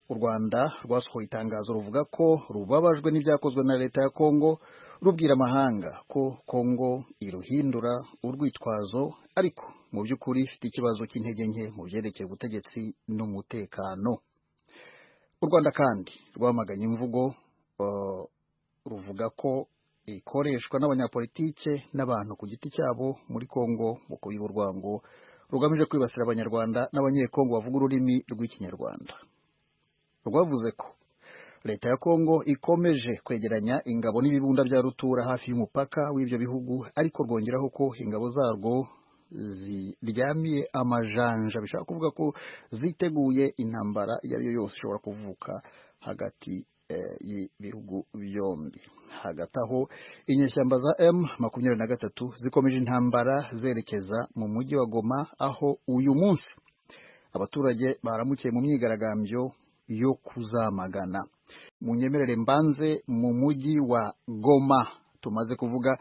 u Rwanda rwasohoye itangazo ruvuga ko rubabajwe n'ibyakozwe na leta ya Kongo, rubwira amahanga ko Kongo iruhindura urwitwazo, ariko mu by'ukuri ifite ikibazo cy'intege nke mu byerekeye ubutegetsi n'umutekano. U Rwanda kandi rwamaganye imvugo ruvuga ko ikoreshwa n'abanyapolitike n'abantu ku giti cyabo muri Kongo mu kubiba urwango rugamije kwibasira abanyarwanda n'abanyekongo bavuga ururimi rw'ikinyarwanda. Rwavuze ko leta ya Kongo ikomeje kwegeranya ingabo n'ibibunda bya rutura hafi y'umupaka w'ibyo bihugu, ariko rwongeraho ko ingabo zarwo ziryamiye amajanja, bishaka kuvuga ko ziteguye intambara iyo ari yo yose ishobora kuvuka hagati y'ibihugu byombi. Hagati aho inyeshyamba za M23 zikomeje intambara zerekeza mu mujyi wa Goma, aho uyu munsi abaturage baramukiye mu myigaragambyo yo kuzamagana. Munyemerere mbanze mu mujyi wa Goma tumaze kuvuga,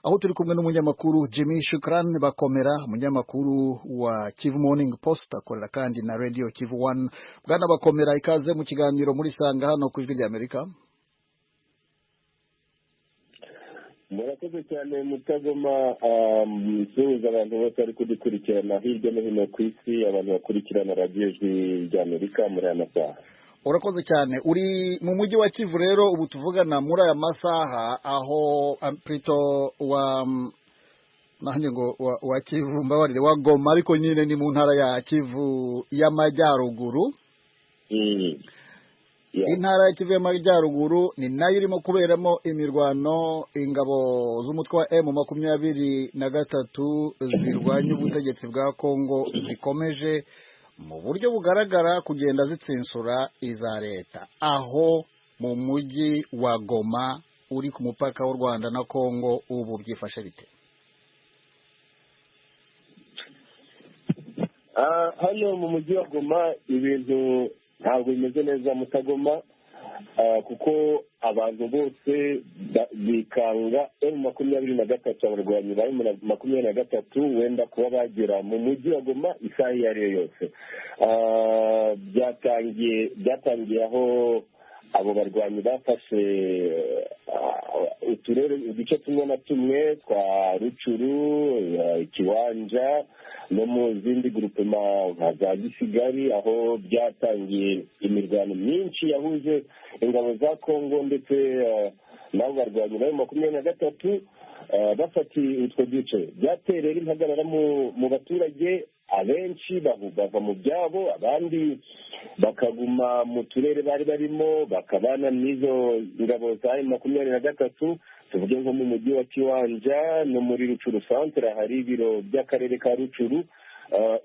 aho turi kumwe n'umunyamakuru Jimmy Shukran Bakomera, umunyamakuru wa Kivu Morning Post, akorera kandi na Radio Kivu 1. Bwana Bakomera, ikaze mu kiganiro muri Sanga hano ku Ijwi ry'Amerika. Murakoze cyane Mutagoma, suhuza abantu bose bari kudukurikirana hirya no hino ku isi, abantu bakurikirana Radio Ijwi ry'Amerika muri aya masaha. Urakoze cyane. Uri mu mujyi wa Kivu rero ubu tuvugana muri aya masaha, aho Prito wa Kivu mbabarire wa Goma, ariko nyine ni mu ntara ya Kivu y'Amajyaruguru. Intara ya Kivu y'Amajyaruguru ni nayo irimo kuberamo imirwano. Ingabo z'umutwe wa M23 zirwanya ubutegetsi bwa Kongo zikomeje mu buryo bugaragara kugenda zitsinsura iza leta, aho mu mujyi wa Goma uri ku mupaka w'u Rwanda na Kongo ubu byifashe bite? Hano mu mujyi wa Goma ibintu ntabwo bimeze neza Mutagoma, kuko abantu bose bikanga M23 abarwanyi ba M23 wenda kuba bagera mu mujyi wa Goma isaha iyo ari yo yose. Byatangiye aho abo barwanyi bafashe uduce tumwe na tumwe twa Rucuru, Kiwanja no mu zindi grupema nka za Gisigari, aho byatangiye imirwano myinshi yahuje ingabo za Kongo ndetse n'abo barwanyi ba M23 bafatiye utwo duce. Byaterera impagarara mu baturage, abenshi bava mu byabo, abandi bakaguma mu turere bari barimo bakabana n'izo ngabo za M23. Tuvuge nko mu mujyi wa Kiwanja no muri Rucuru centre hari ibiro by'akarere ka Rucuru.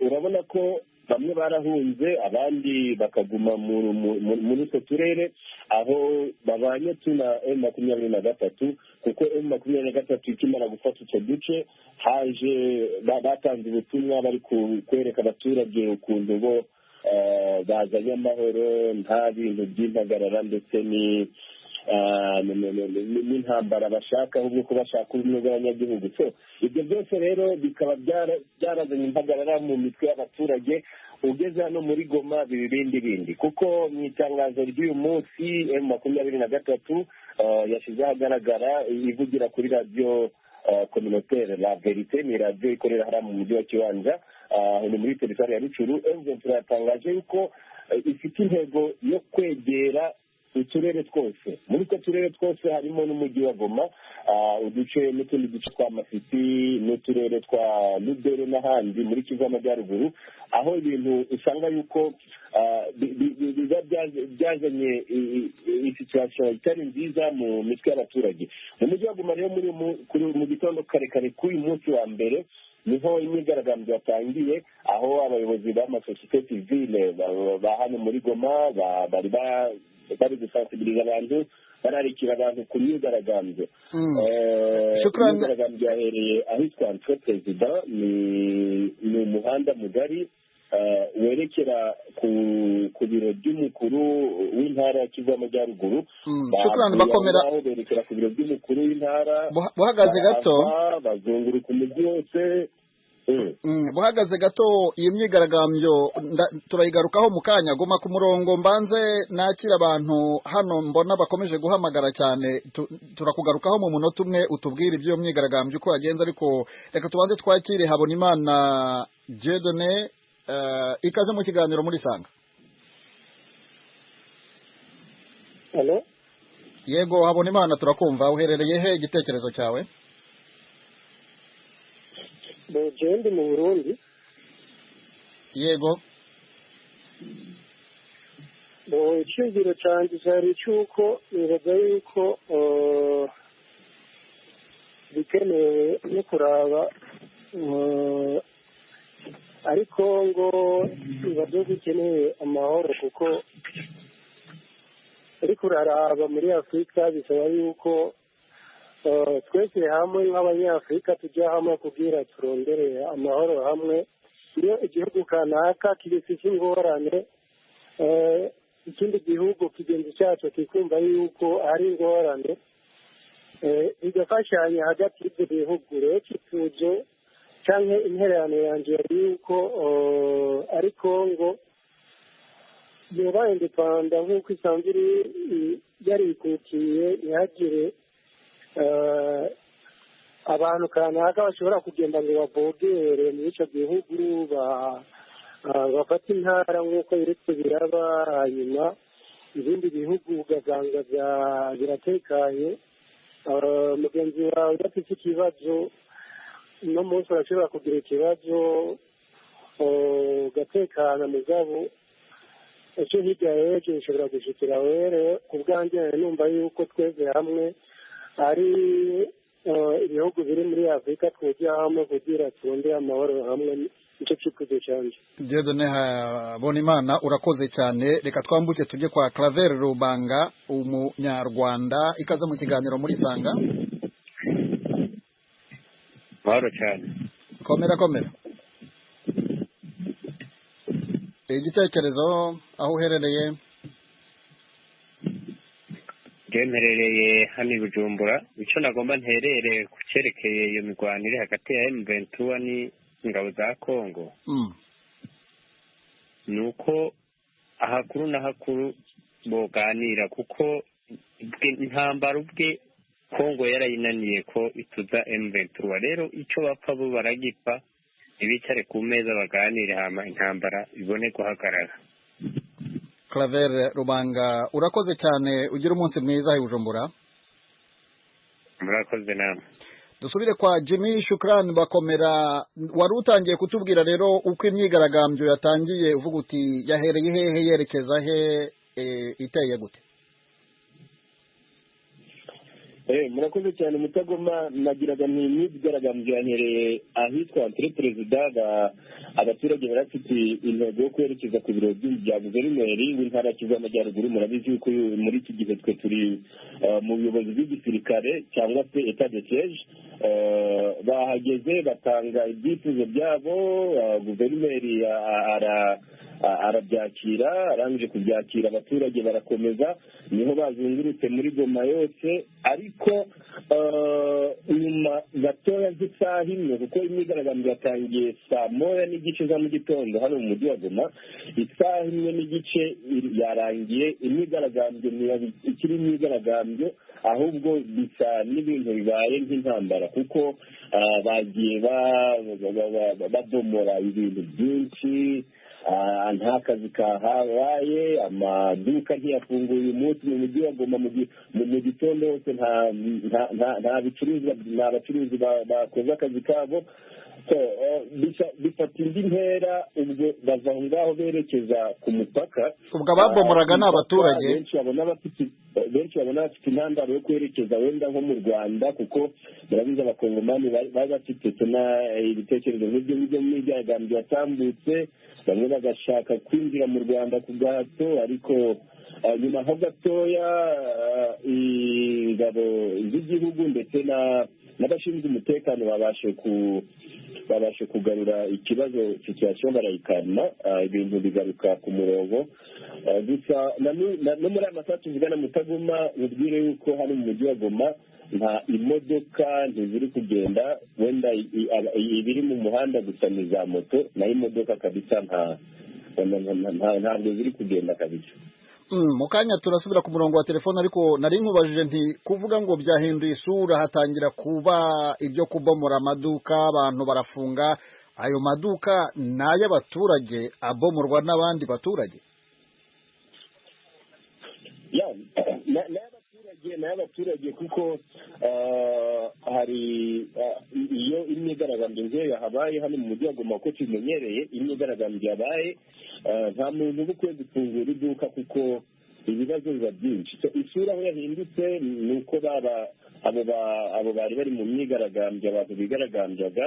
Urabona ko bamwe barahunze, abandi bakaguma muri utwo turere aho babanye tuna M23, kuko M23 ikimara gufata icyo duce batanze ubutumwa bari kwereka abaturage ukuntu bo bazanye amahoro, nta bintu by'impagarara ndetse n'intambara bashaka, ahubwo ko bashaka ubumwe bw'abanyagihugu. So ibyo byose rero bikaba byarazanye impagarara mu mitwe y'abaturage. Ugeze hano muri Goma bindi, kuko mu itangazo ry'uyu munsi M23 yashyize ahagaragara ivugira kuri radio communautaire La Verite, ni radio ikorera hariya mu mujyi wa Kiwanja, ni muri teritwari ya Rucuru. M23 yatangaje yuko ifite intego yo kwegera uturere twose. Muri utwo turere twose harimo n'umujyi wa Goma, uduce n'utundi duce twa Masisi n'uturere twa Lubero n'ahandi muri Kivu y'Amajyaruguru, aho ibintu usanga yuko biba byazanye situation itari nziza mu mitwe y'abaturage. Mu mujyi wa Goma rero mu gitondo kare k'uyu munsi wa mbere niho imyigaragambyo yatangiye, aho abayobozi b'amasosiyete sivile ba hano muri Goma bari gusensibiliza abantu, bararikira abantu ku myigaragambyo. Imyigaragambyo yahereye ahitwa Entre President, ni umuhanda mugari werekera ku biro by'umukuru w'intara ya Kivu y'Amajyaruguru. Bakomera berekera ku biro by'umukuru w'intara, buhagaze gato bazunguruka umujyi wose. buhagaze gato iyi myigaragambyo turayigarukaho mu kanya. Guma ku murongo mbanze nakira abantu hano mbona bakomeje guhamagara cyane, turakugarukaho mu munota umwe utubwire iby'iyo myigaragambyo uko yagenze, ariko reka tubanze twakire Habonimana Dieudonné. Ikaze mu kiganiro muri Sanga. Hello? Yego Habonimana, turakumva. Uherereye he igitekerezo cyawe? Ndi mu Burundi. Yego. Icyumviro cyanjye cyari cy'uko nibaza yuko bikenewe no kuraba ariko ngo ibibazo bikeneye amahoro, kuko ariko uraraba muri Afurika bisaba yuko twese hamwe nk'abanyafurika tujya hamwe kugira turondere amahoro hamwe. Iyo igihugu kanaka kibifite ingorane, ikindi gihugu kigenzi cyacu kikumva yuko ari ingorane, bigafashanya hagati y'ibyo bihugu. Rero kituje cyangwa intererano yanjye yari yuko ari Kongo yoba indepanda nk'uko isanzwe yarikurikiye, ntihagire abantu kanaka bashobora kugenda ngo bavogere muri icyo gihugu, bafata intara nk'uko biretse biraba, hanyuma ibindi bihugu ugasanga biratekanye. Mugenzi wawe udafite ikibazo uno munsi urashobora kugira ikibazo ugatekana, mugabo icyo hirya y'ejo bishobora gushikira were. Ku bwanjye numva yuko twese hamwe ari ibihugu biri muri Afurika twujya hamwe kugira turondere amahoro hamwe. Nicyo cyifuzo cyanjye. Dieudonné Habonimana, urakoze cyane. Reka twambuke tujye kwa Claver Rubanga, umunyarwanda. Ikaze mu kiganiro muri Sanga. Mahoro cyane. Komera. Igitekerezo aho uherereye? Mperereye hano i Bujumbura. Icyo nagomba nterere ku cyerekeye iyo mirwano iri hagati ya M23 n'ingabo za Kongo, ni uko ahakuru n'ahakuru boganira, kuko intambara ubwe Kongo yarayinaniye ko ituza M23. Rero icyo bapfa bo baragipfa, ibicare ku meza baganire hama intambara ibone guhagarara. Claver Rubanga, urakoze cyane, ugira umunsi mwiza i Bujumbura. Murakoze namwe. Dusubire kwa Jimmy Shukran Bakomera. Wari utangiye kutubwira rero uko imyigaragambyo yatangiye, uvuga uti yahereye hehe, yerekeza he, iteye gute? Murakoze cyane Mutagoma. Nagiraga imyigaragambyo yahereye ahitwa Entre President. Abaturage barafite intego yo kwerekeza ku biro bya guverineri w'intara ya Kivu y'Amajyaruguru. Murabizi yuko muri iki gihe twe turi mu buyobozi bw'igisirikare cyangwa se etat de siège. Bahageze batanga ibyifuzo byabo, guverineri arabyakira. Arangije kubyakira abaturage barakomeza, niho bazungurutse muri Goma yose. Ariko nyuma gatoya nk'isaha imwe, kuko imyigaragambyo yatangiye saa moya n'igice za mu gitondo hano mu mujyi wa Goma, isaha imwe n'igice yarangiye. Imyigaragambyo ikiri imyigaragambyo, ahubwo bisa n'ibintu bibaye nk'intambara, kuko bagiye badomora ibintu byinshi. Nta kazi kahabaye, amaduka ntiyafunguye uyu munsi mu mujyi wa Goma. Mu gitondo hose nta bacuruzi bakoze akazi kabo. Bifata indi ntera, ubwo bava aho ngaho berekeza ku mupaka. Ubwo ababomoraga ni abaturage. Benshi babona bafite intandaro yo kwerekeza wenda nko mu Rwanda, kuko murabizi abakongomani bari bafite ibitekerezo nk'ibyo ngibyo mu myigaragambyo yatambutse. Bamwe bagashaka kwinjira mu Rwanda ku gahato, ariko nyuma ho gatoya ingabo z'igihugu ndetse n'abashinzwe umutekano babashe kugarura ikibazo, situation barayikana, ibintu bigaruka ku murongo. Gusa no muri aya masaha tuvugana Mutagoma, ubwire yuko hano mu mujyi wa Goma nta imodoka ntiziri kugenda, wenda ibiri mu muhanda gusa ni za moto, naho imodoka kabisa ntabwo ziri kugenda kabisa. Mu kanya turasubira ku murongo wa telefone, ariko nari nkubajije nti kuvuga ngo byahinduye isura, hatangira kuba ibyo kubomora amaduka, abantu barafunga. Ayo maduka ni ay'abaturage abomorwa n'abandi baturage? n'abaturage kuko hari iyo imyigaragambyo ngewe yahabaye hano mu mujyi wa Goma, ko tumenyereye imyigaragambyo yabaye, nta muntu uba ukwiye gufungura iduka kuko ibibazo biba byinshi. Isura aho yahindutse ni uko abo bari bari mu myigaragambyo, abantu bigaragambyaga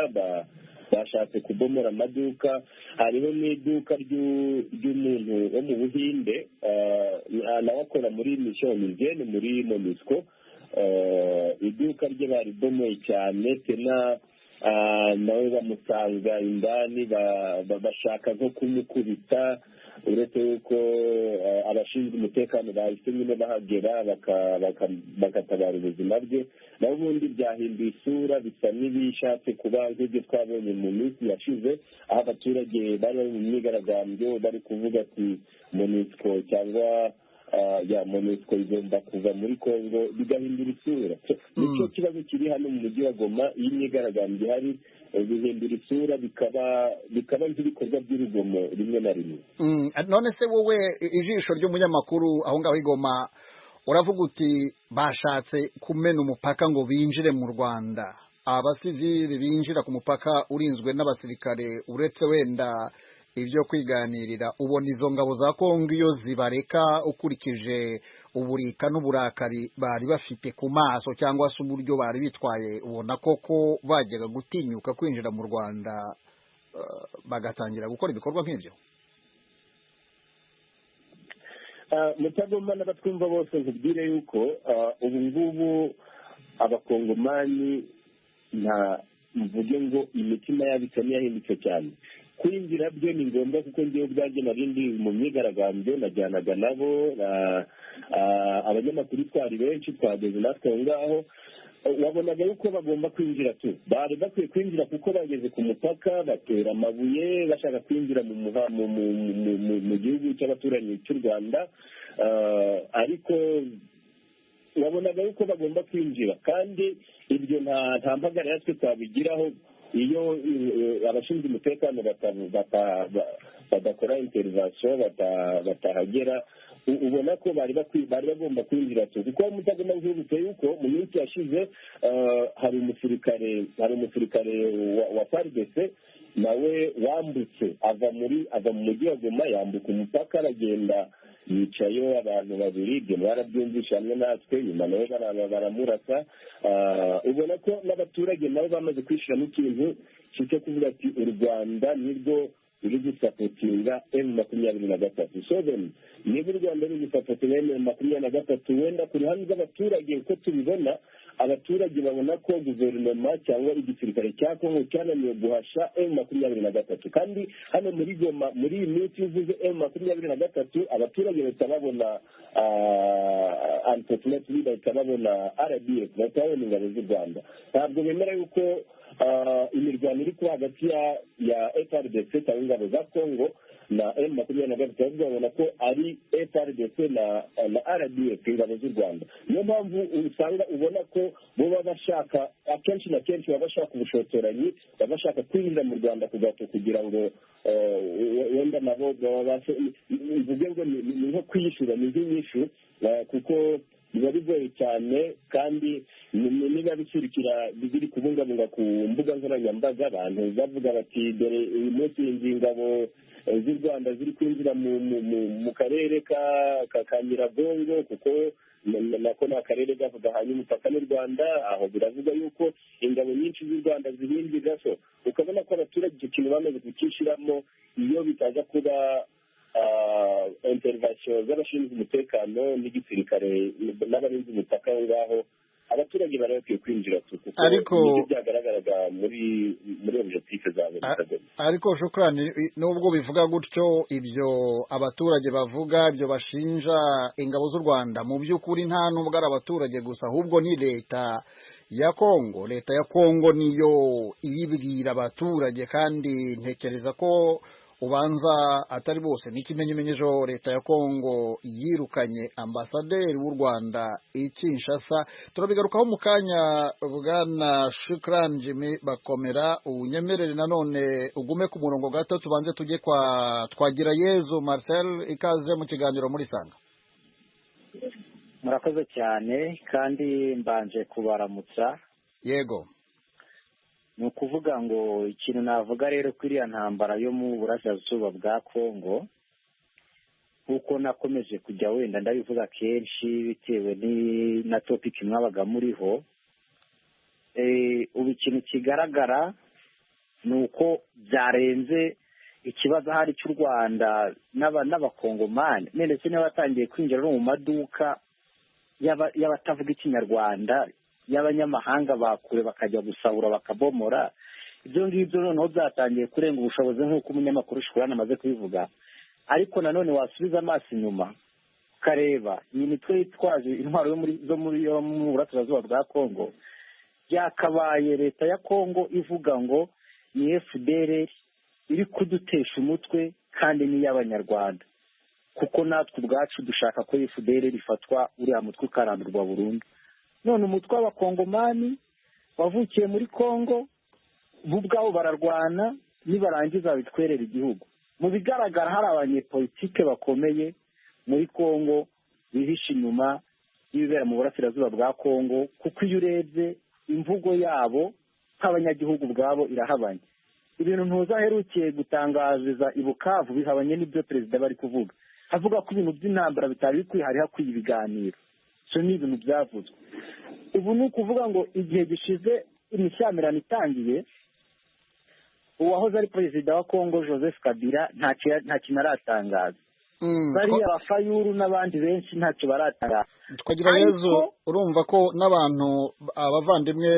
bashatse kubomora amaduka. Hariho n'iduka ry'umuntu wo mu Buhinde, nawe akora muri mission hygiene muri MONUSCO. Iduka rye baribomoye cyane, tena nawe bamusanga indani, bashaka nko kumukubita, uretse yuko abashinzwe umutekano bahise nyine bahagera bagatabara ubuzima bwe. naho ubundi byahinduye isura, bisa n'ibishatse kuba nk'ibyo twabonye mu minsi yashize, aho abaturage bari mu myigaragambyo bari kuvuga ati MONUSCO cyangwa MONUSCO igomba kuva muri Congo, bigahindura isura. Nicyo kibazo kiri hano mu mujyi wa Goma, iyo imyigaragambyo ihari bihindura isura, bikaba nk'ibikorwa by'urugomo rimwe na rimwe. None se wowe ijisho ry'umunyamakuru aho ngaho i Goma uravuga uti bashatse kumena umupaka ngo binjire mu Rwanda, abasivili binjira ku mupaka urinzwe n'abasirikare, uretse wenda ibyo kwiganirira, ubona izo ngabo za Kongo iyo zibareka ukurikije uburika n'uburakari bari bafite ku maso cyangwa se uburyo bari bitwaye, ubona koko bajyaga gutinyuka kwinjira mu Rwanda bagatangira gukora ibikorwa nk'ibyo? Mutagoma n'abatwumva bose nkubwire yuko ubu ngubu abakongomani nta mvuge ngo imitima yabo isa n'iyahindutse cyane. Kwinjira byo ni ngombwa kuko ngewe ubwanjye narindi mu myigaragambyo najyanaga nabo, abanyamakuru twari benshi twageze natwe aho ngaho, wabonaga yuko bagomba kwinjira tu, bari bakwiye kwinjira kuko bageze ku mupaka batera amabuye bashaka kwinjira mu gihugu cy'abaturanyi cy'u Rwanda, ariko wabonaga yuko bagomba kwinjira, kandi ibyo nta mpagara yatwe twabigiraho iyo abashinzwe umutekano badakora intervention batahagera. Ubona ko bari bagomba kwinjira tu, kuko mutagomba nk'ubutse yuko mu minsi yashize hari umusirikare wa FARDC nawe wambutse ava mu mujyi wa Goma, yambuka umupaka aragenda yicayo abantu babiri, ibyo barabyumvisha hamwe natwe, nyuma nawe baramurasa. Ubona ko n'abaturage nabo bamaze kwishyiramo ikintu cyo kuvuga ati u Rwanda nirwo ruri gusapotinga M23. So then niba u Rwanda ruri gusapotinga M23, wenda ku ruhande rw'abaturage uko tubibona, abaturage babona ko guverinoma cyangwa igisirikare cya Kongo cyananiwe guhasha M23, kandi hano muri Goma muri iyi minsi uvuze M23 abaturage bahita babona unfortunately bahita babona RDF, bahita babona ingabo z'u Rwanda. Ntabwo bemera yuko imirwano iri kuba hagati ya FARDC cyangwa ingabo za Kongo na M23, babona ko ari FARDC na RDF, ingabo z'u Rwanda. Niyo mpamvu usanga ubona ko bo baba bashaka akenshi na kenshi baba bashaka ubushotoranyi, baba bashaka kwinjira mu Rwanda kugira ngo wenda nabo mvuge ngo ni nko kwiyishyura, ni nk'inyishu, kuko biba bigoye cyane, kandi niba bishyirikira biri kubungabunga ku mbuga nkoranyambaga, abantu bavuga bati dore uyu munsi ingabo z'u Rwanda ziri kwinjira mu karere ka Nyiragongo, kuko nako ni akarere gahanye umupaka n'u Rwanda, aho biravuga yuko ingabo nyinshi z'u Rwanda zihinjira. So ukabona ko abaturage icyo kintu bamaze kukishyiramo, iyo bitaza kuba intervention z'abashinzwe umutekano n'igisirikare n'abarinzi umupaka aho ngaho, abaturage bari bakwiye kwinjira kuko nibyo byagaragaraga muri objectif za leta. Ariko Shukrani, nubwo bivuga gutyo, ibyo abaturage bavuga, ibyo bashinja ingabo z'u Rwanda, mu by'ukuri nta nubwo ari abaturage gusa, ahubwo ni leta ya Kongo. Leta ya Kongo niyo ibibwira abaturage, kandi ntekereza ko ubanza atari bose. N'ikimenyimenyejo leta ya Kongo yirukanye ambasaderi w'u Rwanda i Kinshasa. Turabigarukaho mu kanya. Bwana Shukran Jimmy Bakomera, unyemerere nanone ugume ku murongo gato, tubanze tujye kwa Twagirayezu Marcel. Ikaze mu kiganiro muri Sanga. Murakoze cyane, kandi mbanje kubaramutsa. Yego. Ni ukuvuga ngo ikintu navuga rero kuri iriya ntambara yo mu burasirazuba bwa Kongo, kuko nakomeje kujya wenda ndabivuga kenshi bitewe na topiki mwabaga muriho, ubu ikintu kigaragara ni uko byarenze ikibazo ahari cy'u Rwanda n'abakongomani, ndetse n'abatangiye kwinjira no mu maduka y'abatavuga ikinyarwanda, y'abanyamahanga bakure bakajya gusahura bakabomora. Ibyo ngibyo noneho byatangiye kurenga ubushobozi nk'uko umunyamakuru Shukrani amaze kubivuga. Ariko nanone wasubiza amaso inyuma ukareba iyi mitwe yitwaje intwaro zo mu burasirazuba bwa Kongo, byakabaye leta ya Kongo ivuga ngo ni FDLR iri kudutesha umutwe kandi ni iy'abanyarwanda, kuko natwe ubwacu dushaka ko FDLR ifatwa uriya mutwe ukarandurwa burundu. None umutwe w'abakongomani wavukiye muri Kongo, bo ubwabo bararwana, nibarangiza bitwerera igihugu. Mu bigaragara hari abanyepolitike bakomeye muri Kongo bihishe inyuma y'ibibera mu burasirazuba bwa Kongo, kuko iyo urebye imvugo yabo nk'abanyagihugu ubwabo irahabanye. Ibintu ntuzaherukiye gutangaza i Bukavu bihabanye n'ibyo perezida bari kuvuga, avuga ko ibintu by'intambara bitari bikwiye, hari hakwiye ibiganiro. So ni ibintu byavuzwe. Ubu ni ukuvuga ngo igihe gishize imishyamirano itangiye, uwahoze ari perezida wa Kongo Joseph Kabila nta kintu aratangaza. Bariya Bafayuru n'abandi benshi ntacyo baratangaza. Twagirayezu, urumva ko n'abantu abavandimwe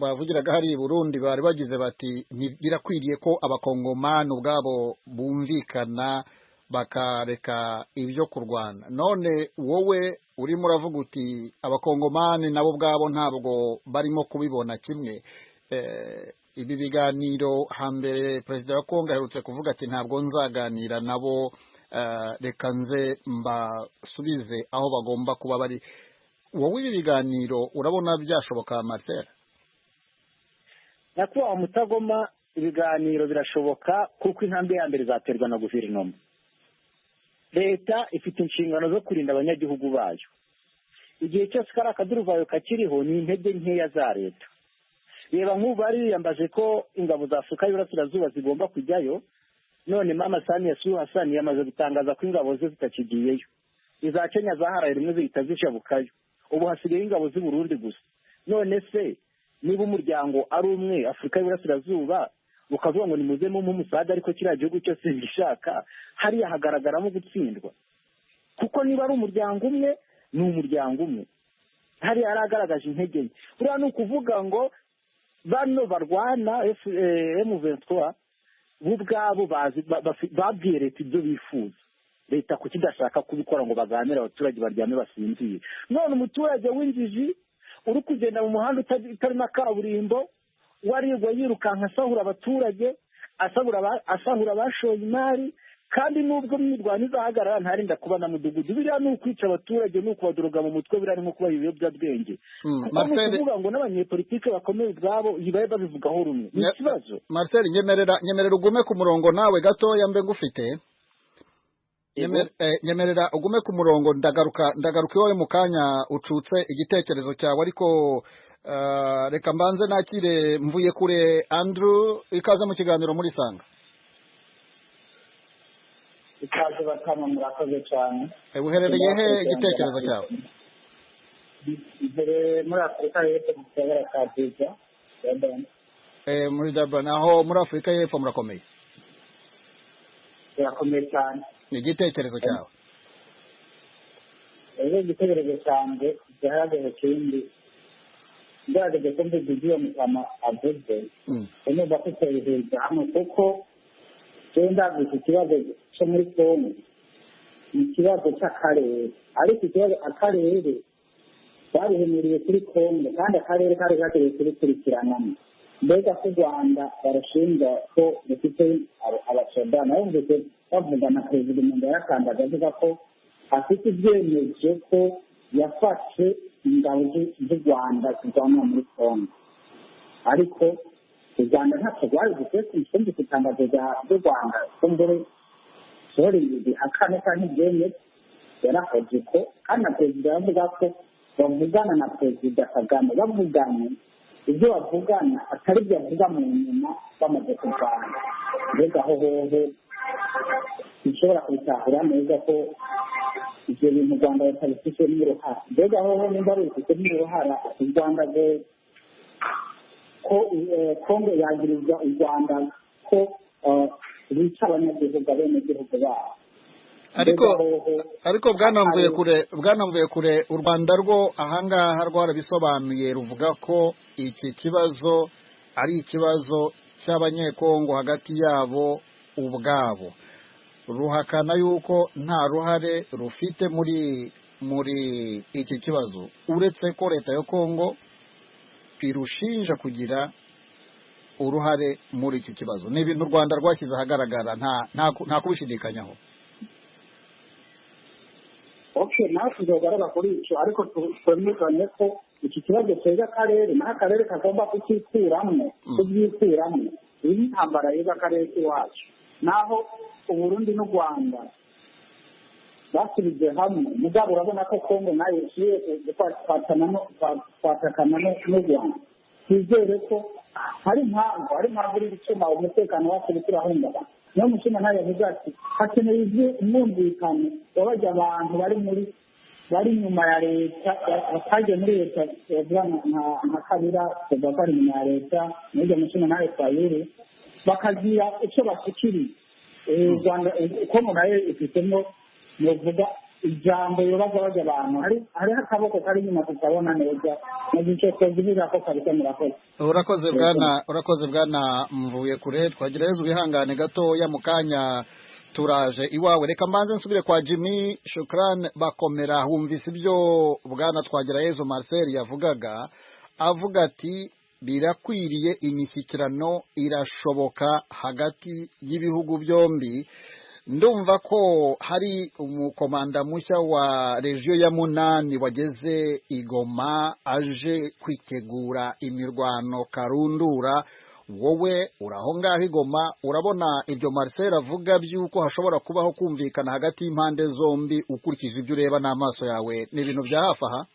bavugiraga hari i Burundi bari bagize bati birakwiriye ko abakongomani ubwabo bumvikana bakareka ibyo kurwana. None wowe urimo uravuga uti abakongomani nabo ubwabo ntabwo barimo kubibona kimwe. Ibi biganiro hambere perezida wa Kongo aherutse kuvuga ati ntabwo nzaganira nabo, reka nze mbasubize aho bagomba kuba bari. Wowe ibi biganiro urabona byashoboka Marcel? Nyakubahwa Mutagoma, ibiganiro birashoboka kuko intambwe ya mbere zaterwa na guverinoma. Leta ifite inshingano zo kurinda abanyagihugu bayo. Igihe cyose kari akaduruvayo kakiriho ni intege nkeya za leta. Reba nk'ubu bariyambaje ko ingabo za Afurika y'Iburasirazuba zigomba kujyayo, none Mama Samia Suluhu Hassan yamaze gutangaza ko ingabo ze zitakigiyeyo. Iza Kenya zaharaye rimwe zihita zishabukayo. Ubu hasigaye ingabo z'i Burundi gusa. None se niba umuryango ari umwe, Afurika y'Iburasirazuba, ukavuga ngo nimuzemo nk'umusaga, ariko kiriya gihugu cyose gishaka, hariya hagaragaramo gutsindwa. Kuko niba ari umuryango umwe, ni umuryango umwe. Hariya haragaragaje intege nke. Buriya ni ukuvuga ngo bano barwana M23 bo ubwabo babwiye leta ibyo bifuza. Leta kuki idashaka kubikora ngo baganire abaturage baryame basinzire? None umuturage w'injiji uri kugenda mu muhanda utari na kaburimbo, warigwa yirukanka asahura abaturage, asahura abashoye imari, kandi nubwo mwirwanya izahagarara ntarinda kuba na mudugudu. Biriya ni ukwica abaturage, ni ukubadoroga mu mutwe, biriya ni nko kubaha ibiyobyabwenge. Kuko ni ukuvuga ngo n'abanyepolitike bakomeye ubwabo ibaye babivugaho rumwe. Ni ikibazo. Marcel, nyemerera ugume ku murongo nawe gatoya mbe ngufite. Nyemerera ugume ku murongo, ndagaruka iwawe mu kanya ucutse igitekerezo cyawe, ariko reka mbanze nakire mvuye kure Andrew. Ikaze mu kiganiro muri Sanga. Ikaze Bakama, murakoze cyane. Uherereye he igitekerezo cyawe? Imbere muri Afurika y'Epfo mu kibaya ka Durban. Muri Durban, aho muri Afurika y'Epfo murakomeye? Birakomeye cyane. Ni igitekerezo cyawe? Igitekerezo cyanjye gihagaze kindi ngerageje ko mvuga ibyo mutama avuze numva tutereheza hamwe kuko rero ndavuze ikibazo cyo muri Kongo ni ikibazo cy'akarere ariko ikibazo akarere barihemuriye kuri Kongo kandi akarere kari gatereye kurikurikiranamo mbega ko u Rwanda barashinja ko rufite abasoda nawe mvuze bavuga na perezida Munda yakandaga avuga ko afite ibyemezo ko yafashe ingabo z'u Rwanda zirwanira muri Kongo ariko u Rwanda ntacyo rwari gufite ikindi itangazo ry'u Rwanda ko mbere sorry akane kandi ibyemezo yarakoze ko kandi na perezida yavuga ko bavugana na perezida Kagame bavuganye ibyo bavugana atari byo bavuga mu nyuma bamaze kurwana mbega aho hoho bishobora kubitahura neza ko ibyo bintu u Rwanda batabifitemo uruhara mbega aho hoho nimba rubifitemo uruhara u Rwanda ko Kongo yagirizwa u Rwanda ko bica abanyagihugu abenegihugu babo ariko bwanamvuye kure u Rwanda rwo ahangaha rwarabisobanuye ruvuga ko iki kibazo ari ikibazo cy'abanyekongo hagati yabo ubwabo ruhakana yuko nta ruhare rufite muri iki kibazo uretse ko leta ya Kongo irushinja kugira uruhare muri iki kibazo ni ibintu u Rwanda rwashyize ahagaragara nta kubishidikanyaho. Okay, nawe tuzogaragara kuri icyo ariko twemezanye ko iki kibazo cyeza akarere naho akarere kagomba kubyikuramo iyi ntambara yeza akarere k'iwacu naho Uburundi n'u Rwanda basubije hamwe mugabo urabona ko Kongo nayo ishiye kwatakana n'u Rwanda twizere ko hari impamvu iri gutuma umutekano wacu urahungabana niyo mushima nayo yavuze ati hakeneye umwumvikano wabajya abantu bari inyuma ya leta batagiye muri leta yavuga nka Kabila kuva bari inyuma ya leta n'ibyo mushima nayo twayire bakagira icyo bashikiriye Rwanda Kongo nayo ifitemo novuga ijambo yobaza bajya abantu hariho akaboko kari inyuma tutabona neza mugice twavuga ko kabikemura ko urakoze bwana mvuye kure twagira yezu bihangane gatoya mu kanya turaje iwawe reka mbanze nsubire kwa Jimmy Shukran bakomera humvise ibyo bwana twagira yezu Marcel yavugaga avuga ati birakwiriye imishyikirano irashoboka hagati y'ibihugu byombi ndumva ko hari umukomanda mushya wa region ya Munani wageze Igoma aje kwitegura imirwano karundura wowe uraho ngaho Igoma urabona ibyo Marcel avuga byuko hashobora kubaho kumvikana hagati y'impande zombi ukurikije ibyo ureba n'amaso yawe ni ibintu bya hafi aha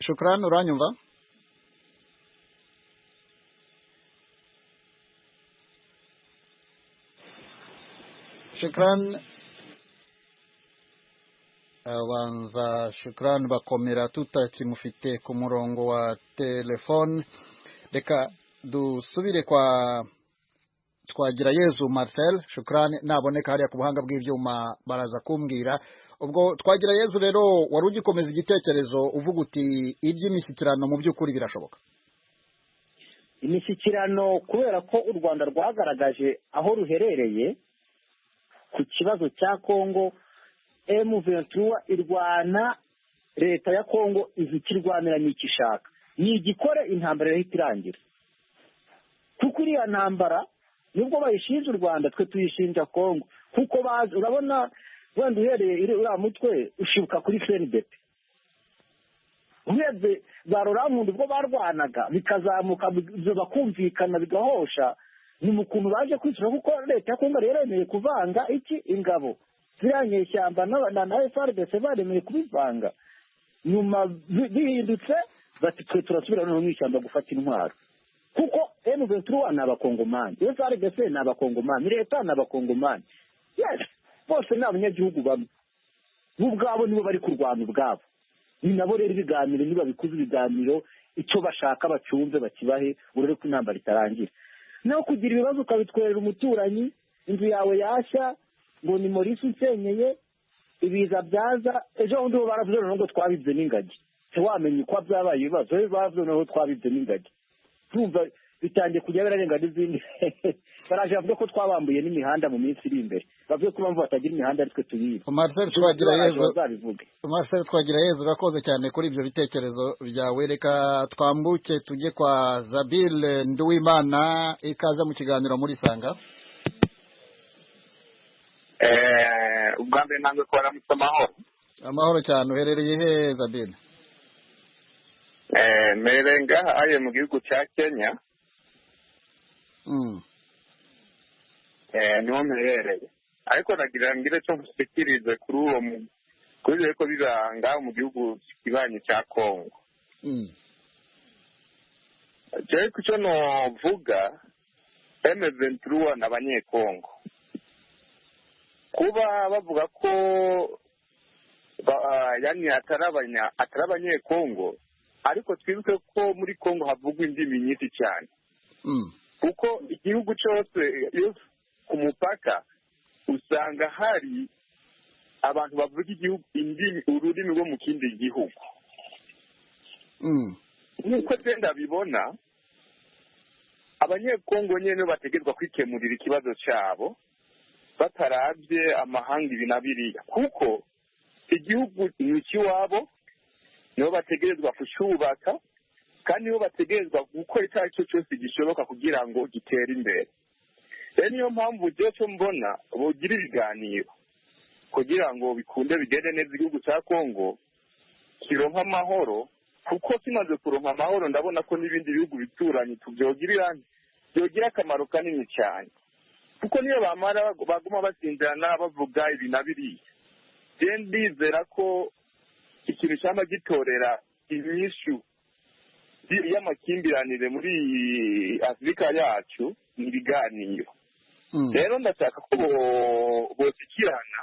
Shukran uranyumva Shukran abanza Shukran bakomera tutakimufite ku murongo wa telefone reka dusubire kwa twagira yezu Marcel Shukran naboneka hariya ku buhanga bw'ibyuma baraza kumbwira ubwo twagira yezu rero wari ugikomeza igitekerezo uvuga uti iby'imishyikirano mu by'ukuri birashoboka imishyikirano kubera ko u Rwanda rwagaragaje aho ruherereye ku kibazo cya Kongo M23 irwana leta ya Kongo izikirwanira n'ikishaka ni igikore intambara yahita irangira kuko iriya ntambara nubwo bayishinja u Rwanda twe tuyishinja Kongo kuko bazi urabona wenda uhereye uriya mutwe ushibuka kuri CNDP urebye za Roramundi ubwo barwanaga bikazamuka bakumvikana bigahosha ni mu kuntu baje kwishyura kuko leta ya Kongo yaremeye kuvanga ingabo ziranye ishyamba na FARDC baremeye kubivanga nyuma bihindutse bati twe turasubira no mu ishyamba gufata intwaro kuko M23 ni abakongomani FARDC ni abakongomani leta ni abakongomani yes bose ni abanyagihugu bamwe n'ubwabo nibo bari kurwana ubwabo ni nabo rero ibiganiro niba bikuze ibiganiro icyo bashaka bacyumve bakibahe urore ko intambara itarangira naho kugira ibibazo ukabitwerera umuturanyi inzu yawe yashya ngo ni Maurice unsenyeye ibiza byaza ejo bundi bo baravuze ngo twabibye n'ingagi ntiwamenye uko byabaye ibibazo bavuze ngo twabibye n'ingagi tumva bitangiye kujya birarenga n'izindi baraje bavuga ko twabambuye n'imihanda mu minsi iri imbere bavuze ko mpamvu batagira imihanda aritwe tuyiba. Marcel Twagirayezu urakoze cyane kuri ibyo bitekerezo byawe. Reka twambuke tujye kwa Zabile Nduwimana, ikaze mu kiganiro muri Sanga. ubwa mbere ntabwo twaramutse amahoro cyane. Uherereye he Zabile? mperereye ngaha aye mu gihugu cya Kenya. niho mperereye ariko nagira ngire cyo gusikirize kuri uwo kuri ko bibanga mu gihugu kibanyi cya Kongo. Jewe kucyo novuga M23 n'abanyekongo kuba bavuga ko yani atari abanyekongo, ariko twibuke ko muri Kongo havugwa indimi nyinshi cyane kuko igihugu cyose ku mupaka usanga hari abantu bavuga igihugu ururimi rwo mu kindi gihugu. Nk'uko genda bibona abanyekongo nyine bategerezwa kwikemurira ikibazo cyabo batarabye amahanga ibi na biriya, kuko igihugu ni ikiwabo, nibo bategerezwa kucyubaka kandi nibo bategerezwa gukora icyo ari cyo cyose gishoboka kugira ngo gitere imbere. rero niyo mpamvu ugiye cyo mbona bogira ibiganiro kugira ngo bikunde bigende neza igihugu cya Kongo kironka amahoro, kuko kimaze kuronka amahoro ndabona ko n'ibindi bihugu bituranye byogira akamaro kanini cyane, kuko niyo bamara baguma basinzirana bavuga ibi na biriya. rero ndizera ko ikintu cyama gitorera inyishu y'amakimbirane muri Afurika yacu ni ibiganiro. rero ndashaka ko bosikirana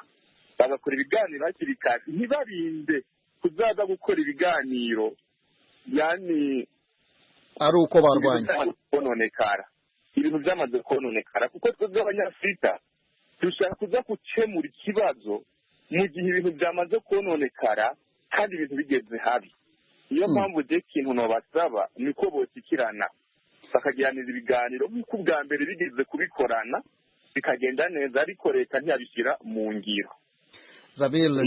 bagakora ibiganiro hakiri kare, ntibarinde kuzaza gukora ibiganiro yani ari uko barwanya kononekara ibintu byamaze kononekara, kuko twebwe abanyafurika dushaka kuza gukemura ikibazo mu gihe ibintu byamaze kononekara kandi ibintu bigeze habi. niyo mpamvu je kintu nobasaba niko bosikirana bakagiranira ibiganiro nk'uko ubwa mbere bigeze kubikorana bikagenda neza, ariko leta ntiyabishyira mu ngiro. Zabile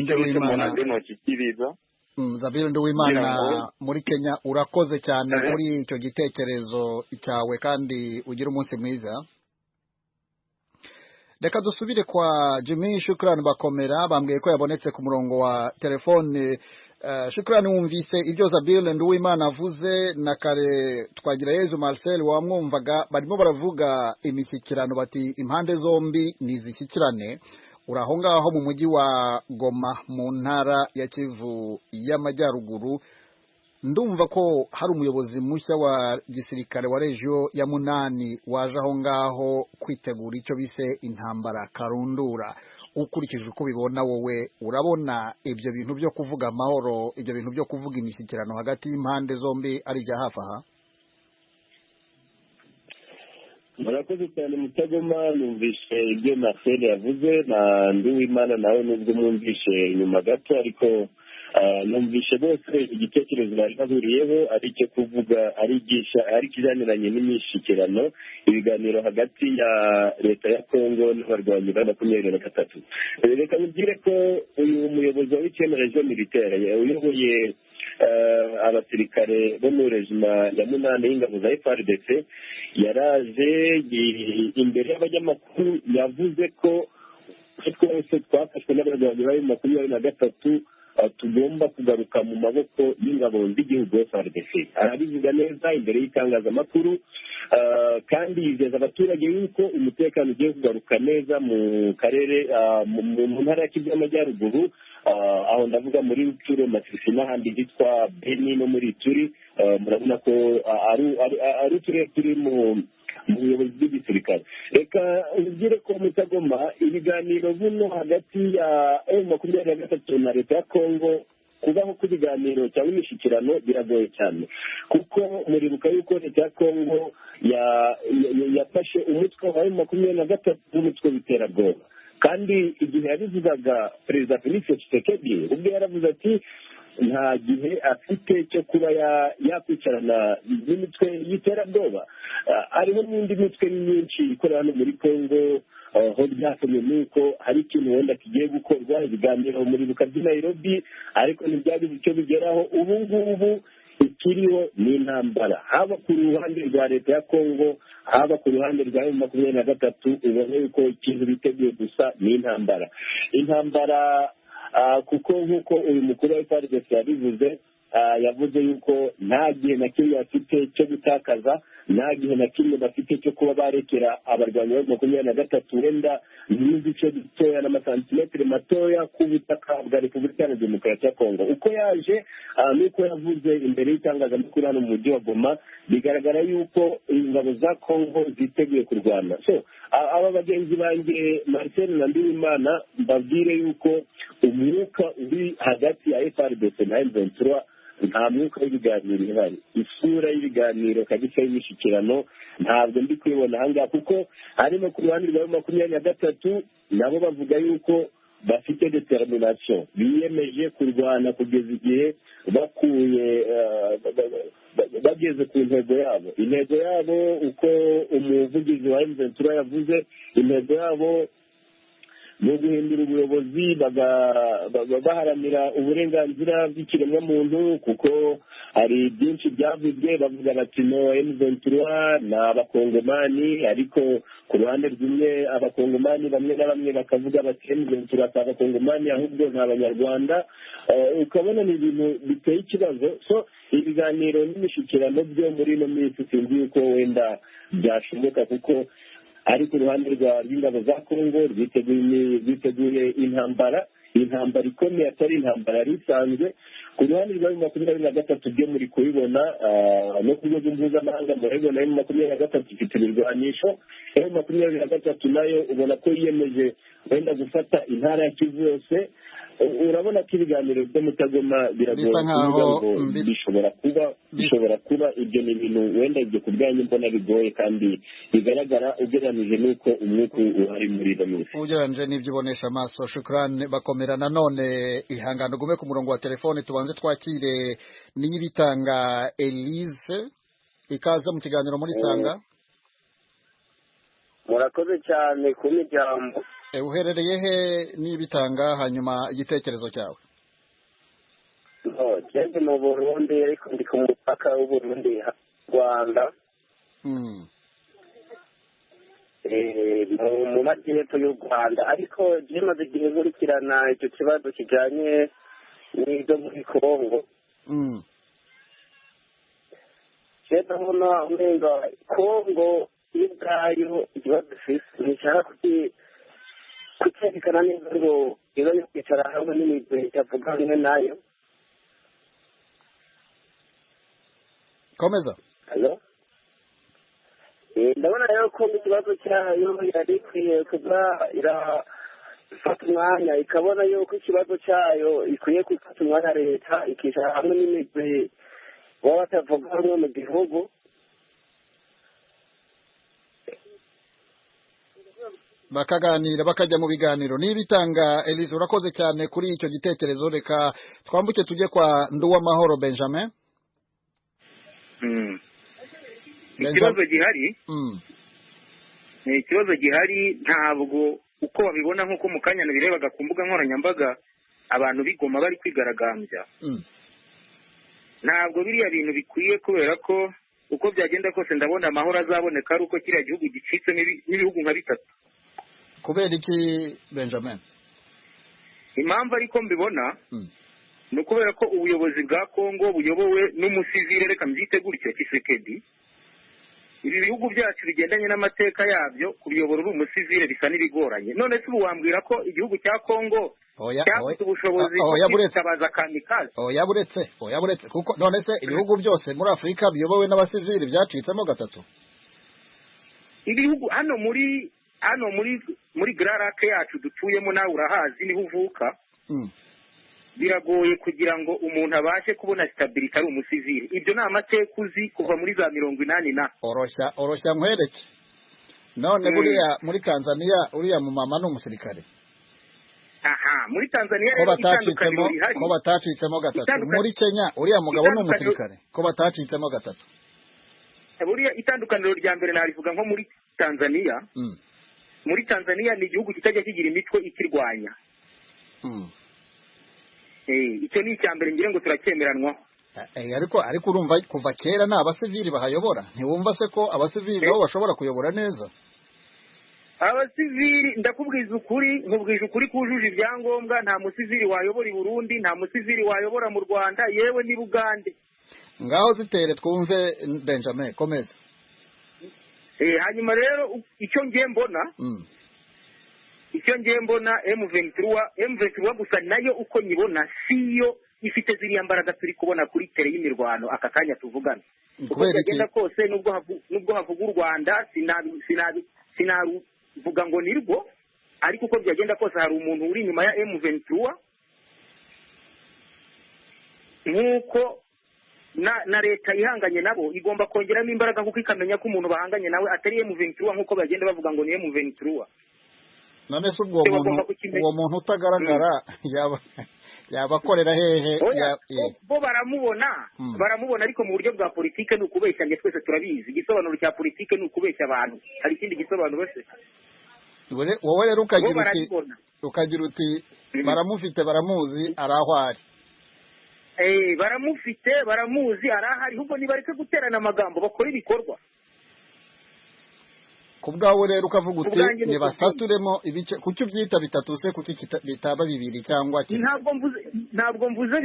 Nduwimana muri Kenya, urakoze cyane kuri icyo gitekerezo cyawe kandi ugira umunsi mwiza. Reka dusubire kwa Jimmy Shukrani Bakomera, bambwiye ko yabonetse ku murongo wa telefone. Shukrani, wumvise ibyo Zabile Nduwimana avuze na kare Twagirayezu Marcel wamwumvaga, barimo baravuga imishyikirano bati impande zombi nizishyikirane. Uraho ngaho mu mujyi wa Goma mu ntara ya Kivu y'Amajyaruguru, ndumva ko hari umuyobozi mushya wa gisirikare wa regio ya 8 waje aho ngaho kwitegura icyo bise intambara karundura. Ukurikije uko bibona wowe, urabona ibyo bintu byo kuvuga amahoro, ibyo bintu byo kuvuga imishyikirano hagati y'impande zombi ari bya hafi aha? murakoze cyane Mutagoma, numvishe ibyo Marcel yavuze na Nduwimana nawe nubwo mwumvishe nyuma gato, ariko numvishe bose igitekerezo bari bahuriyeho ari cyo kuvuga ari kijyaniranye n'imishyikirano, ibiganiro hagati ya leta ya Kongo n'abarwanyi ba 23. reka mubwire ko uyu muyobozi wa region militaire uyoboye abasirikare bo mu regiment ya 8 y'ingabo za FARDC yaraje imbere y'abanyamakuru yavuze ko twese twafashwe n'abarwanyi ba 23 tugomba kugaruka mu maboko y'ingabo z'igihugu FARDC. arabivuga neza imbere y'itangazamakuru kandi yizeza abaturage yuko umutekano ugiye kugaruka neza mu karere mu ntara ya Kivu y'Amajyaruguru, aho ndavuga muri Rutshuru, Masisi n'ahandi hitwa Beni no muri Turi. murabona ko ari uturere turi mu buyobozi bw'igisirikare. reka ubwire ko Mutagoma, ibiganiro buno hagati ya M23 na leta ya Kongo, kubaho kw'ibiganiro cyangwa imishyikirano biragoye cyane, kuko muribuka yuko leta ya Kongo yafashe umutwe wa M23 n'umutwe w'iterabwoba. kandi igihe yabivugaga perezida Felix Tshisekedi ubwo yaravuze ati nta gihe afite cyo kuba yakwicarana n'imitwe y'iterabwoba. Hariho n'indi mitwe myinshi ikorera hano muri Congo, aho byatumye nuko hari ikintu wenda kigiye gukorwa, ibiganiro muri by'i Nairobi, ariko ntibyagize icyo bigeraho. Ubu ngubu ikiriho ni intambara, haba ku ruhande rwa leta ya Congo, haba ku ruhande rwa M23. ubona yuko ikintu biteguye gusa ni intambara kuko nk'uko uyu mukuru wa FARDC yabivuze, yavuze yuko nta gihe na kimwe bafite cyo gutakaza, nta gihe na kimwe bafite cyo kuba barekera abarwanyi ba M23 wenda n'igice dutoya n'amasantimetero matoya ku butaka bwa Repubulika ya Demokarasi ya Kongo. Uko yaje nuko yavuze imbere y'itangazamakuru hano mu mujyi wa Goma, bigaragara yuko ingabo za Kongo ziteguye kurwana. So aba bagenzi banjye Marcel na Nduwimana mbabwire yuko umwuka uri hagati ya FARDC na M23 nta mwuka w'ibiganiro ihari. Isura y'ibiganiro kabisa y'imishyikirano ntabwo ndi kubibona ahangaha, kuko harimo ku ruhande rwa M23 nabo bavuga yuko bafite determination, biyemeje kurwana kugeza igihe bageze ku intego yabo. Uko umuvugizi wa M23 yavuze, intego yabo ni uguhindura ubuyobozi, baharanira uburenganzira bw'ikiremwamuntu, kuko hari byinshi byavuzwe. bavuga bati no, M23 ni abakongomani, ariko ku ruhande rumwe abakongomani bamwe na bamwe bakavuga bati M23 si abakongomani ahubwo ni abanyarwanda. Ukabona ni ibintu biteye ikibazo. So ibiganiro n'imishyikirano byo muri ino minsi sinzi yuko wenda byashoboka, kuko ari ku ruhande rw'ingabo za Kongo rwiteguye intambara ikomeye, atari intambara yari isanzwe. Ku ruhande rwa M23 byo muri kubibona, no ku rwego mpuzamahanga murabibona M23 ifite ibirwanisho. M23 nayo ubona ko yiyemeje wenda gufata intara ya Kivu yose. Urabona ko ibiganiro byo Mutagoma biragoye, bishobora kuba ibyo ni ibintu wenda ibyo ku bwanyu mbona bigoye kandi bigaragara ugereranije n'uko umwuka uhari muri ino minsi. Ugereranyije n'ibyo ubonesha amaso. Shukrani Bakomera. Nanone ihangane ugume ku murongo wa telefone, tubanze twakire Niyibitanga Elise, ikaze mu kiganiro muri Sanga. Murakoze cyane ku miryango. Uherereye he Niyibitanga, hanyuma igitekerezo cyawe? Ngeze mu Burundi, ariko ndi ku mupaka w'Uburundi Rwanda. Mu majyepfo y'u Rwanda, ariko maze igihe nkurikirana icyo kibazo kijyanye n'ibyo muri Kongo. Ndabona umenga Kongo y'ubwayo ikibazo ifite, ntishaka kucyerekana neza ngo iba yo kwicara hamwe n'imigwi itavuga rumwe nayo. Komeza. Ndabona rero ko ikibazo cyayo yari ikwiye kuba irafata umwanya, ikabona yuko ikibazo cyayo ikwiye gufata umwanya leta ikicara hamwe n'imigwi baba batavuga rumwe mu gihugu. Bakaganira, bakajya mu biganiro. Niyibitanga Elise, urakoze cyane kuri icyo gitekerezo. Reka twambuke tujye kwa Nduwamahoro Benjamin. Ikibazo gihari ni ikibazo gihari, ntabwo uko babibona nk'uko mu kanya nabirebaga ku mbuga nkoranyambaga abantu bigoma bari kwigaragambya. Ntabwo biriya bintu bikwiye, kubera ko uko byagenda kose ndabona amahoro azaboneka ari uko kiriya gihugu gicitse n'ibihugu nka bitatu. Kubera iki Benjamin? Impamvu ariko mbibona ni ukubera ko ubuyobozi bwa Kongo buyobowe n'umusivile, reka mbyite gutyo, Tshisekedi. Ibi bihugu byacu bigendanye n'amateka yabyo kubiyobora uri umusivile bisa n'ibigoranye. None se ubu wambwira ko igihugu cya Kongo cyafite ubushobozi bwo kwitabaza kamikaze? Yaburetse kuko none se ibihugu byose muri Afurika biyobowe n'abasivile byacitsemo gatatu. Ibihugu hano muri Grand Lac yacu dutuyemo, nawe urahazi, niho uvuka. Biragoye kugira ngo umuntu abashe kubona stability ari umusivili. Ibyo ni amateka uzi kuva muri za 80 na. Oroshya nkwereke. none buriya muri Tanzania uriya mumama ni umusirikare? aha, muri Tanzania ko batacitsemo gatatu. Muri Kenya uriya mugabo ni umusirikare, ko batacitsemo gatatu. Buriya itandukaniro rya mbere narivuga nko muri Tanzania. Muri Tanzania ni igihugu kitajya kigira imitwe ikirwanya. Icyo ni icya mbere ngira ngo turakyemeranwa. Ariko urumva kuva kera ni abasivili bahayobora. Ntiwumva se ko abasivili nabo bashobora kuyobora neza? Abasivili ndakubwiza ukuri, nkubwije ukuri kujuje ibyangombwa. Nta musivili wayobora i Burundi, nta musivili wayobora mu Rwanda, yewe ni Bugande. Ngaho zitere twumve Benjamin, komeza. Hanyuma rero icyo ngiye mbona M23 gusa nayo uko nyibona siyo ifite ziriya mbaraga turi kubona kuri tere y'imirwano aka kanya tuvugana. Uko byagenda kose nubwo havuga u Rwanda sinavuga ngo nirwo, ariko uko byagenda kose hari umuntu uri inyuma ya M23 nk'uko na leta ihanganye nabo igomba kongeramo imbaraga kuko ikamenya ko umuntu bahanganye nawe atari M23 nk'uko bagenda bavuga ngo ni M23. None se uwo muntu utagaragara yabakorera hehe? Bo baramubona ariko mu buryo bwa politike ni ukubeshya. Nge twese turabizi igisobanuro cya politike ni ukubeshya abantu. Hari ikindi gisobanuro se? Wowe rero ukagira uti baramufite, baramuzi, araho ari. Baramufite, baramuzi, arahari, ahubwo nibareke guterana amagambo bakora ibikorwa. Kubwawe rero ukavuga uti nibasaturemo ibice. Kuki ubyita bitatu se? Kuki bitaba bibiri cyangwa kimwe? Ntabwo mvuze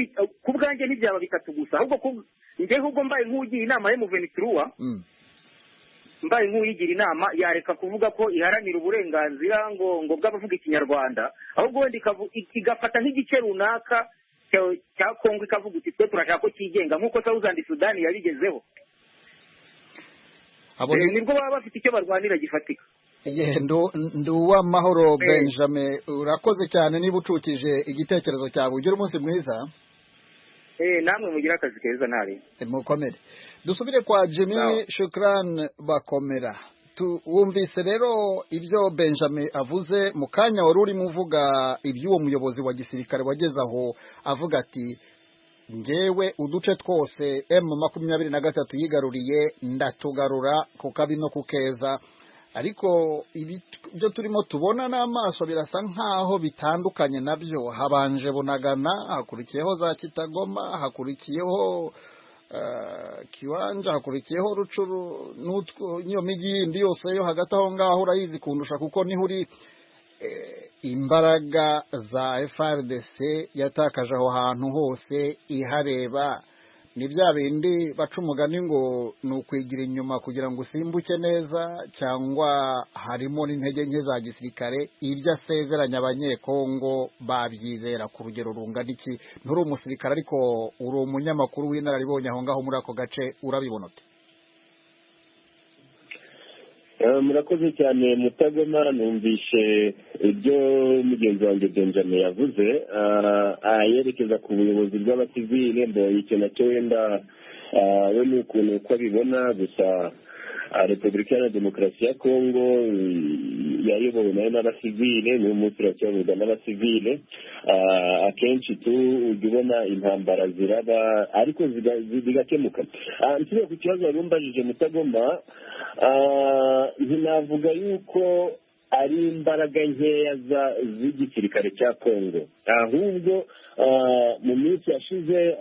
kubwanjye ntibyaba bitatu gusa, ahubwo njyewe mbaye nk'ugiye inama ya M23 mbaye nk'uyigira inama yareka kuvuga ko iharanira uburenganzira ngo bw'abavuga ikinyarwanda, ahubwo wenda igafata nk'igice runaka cya Kongo ikavuga uti twe turashaka ko kigenga nk'uko Southern Sudan yabigezeho. Nibwo baba bafite icyo barwanira gifatika. Nduwamahoro Benjamin, urakoze cyane niba ucukije igitekerezo cyawe. Ugira umunsi mwiza. Namwe mugira akazi keza ntari. Mukomere. Dusubire kwa Jimmy Shukran Bakomera. Wumvise rero ibyo Benjamin avuze mu kanya wari urimo uvuga iby'uwo muyobozi wa gisirikare wageze aho avuga ati ngewe uduce twose M23 yigaruriye ndatugarura ku kabi no kukeza. Ariko ibyo turimo tubona n'amaso birasa nkaho bitandukanye nabyo. Habanje Bunagana, hakurikiyeho za Kitagoma, hakurikiyeho Kiwanja, hakurikiyeho Rucuru, niyo migi yindi yose yo hagati aho ngaho urayizi kundusha kuko niho uri. Imbaraga za FARDC yatakaje aho hantu hose ihareba. Ni bya bindi baca umugani ngo ni ukwigira inyuma kugira ngo usimbuke neza, cyangwa harimo n'intege nke za gisirikare. Iryo asezeranya abanyekongo babyizera ku rugero rungana iki? Nturi umusirikare ariko uri umunyamakuru w'inararibonye aho ngaho muri ako gace, urabibona ute? Murakoze cyane Mutagoma. Numvishe ibyo mugenzi wanjye Benjamin yavuze yerekeza ku buyobozi bw'abasivile. Mbonye icyo nacyo wenda we ni ukuntu uko abibona, gusa Repubulika ya Demokarasi ya Kongo yayobowe nayo n'abasivile, n'uyu munsi iracyyoborwa n'abasivile. Akenshi ujya ubona intambara ziraba ariko zigakemuka. Nsubiye ku kibazo wari umbajije Mutagoma, ntinavuga yuko ari imbaraga nkeya z'igisirikare cya Kongo, ahubwo mu minsi yashize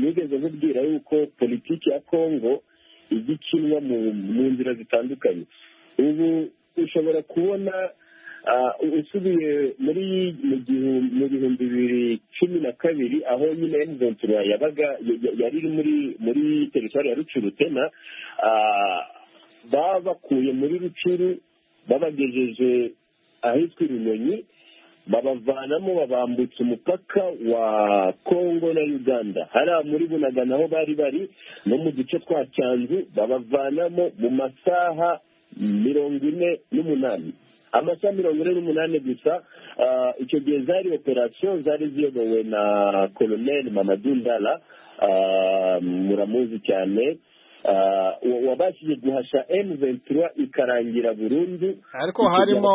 nigeze nkubwira yuko politiki ya Kongo igikinwa mu nzira zitandukanye. Ubu ushobora kubona usubiye mu 2012 aho nyine M23 yabaga yari muri teritwari ya Rucuru tena, babakuye muri Rucuru babagejeje ahitwa Runyonyi, babavanamo babambutsa umupaka wa Kongo na Uganda. Hariya muri Bunagana aho bari no mu duce twa Cyanzu babavanamo mu masaha 48, amasaha 48 gusa. Icyo gihe zari operasiyo zari ziyobowe na Colonel Mamadou Ndala, muramuzi cyane. wabashije guhasha M23 ikarangira burundu, ariko harimo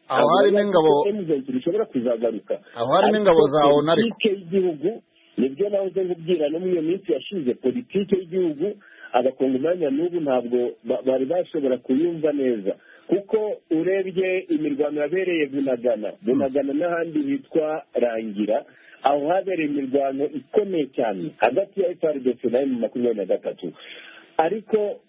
aho harimo ingabo M23 ishobora kuzagaruka, aho harimo ingabo za ONU, ariko politike y'igihugu nibyo nahoze nkubwira no muri iyo minsi yashize, politike y'igihugu abakongomani n'ubu ntabwo bari bashobora kuyumva neza, kuko urebye imirwano yabereye Bunagana n'ahandi hitwa Rangira, aho habereye imirwano ikomeye cyane hagati ya FARDC na M23, ariko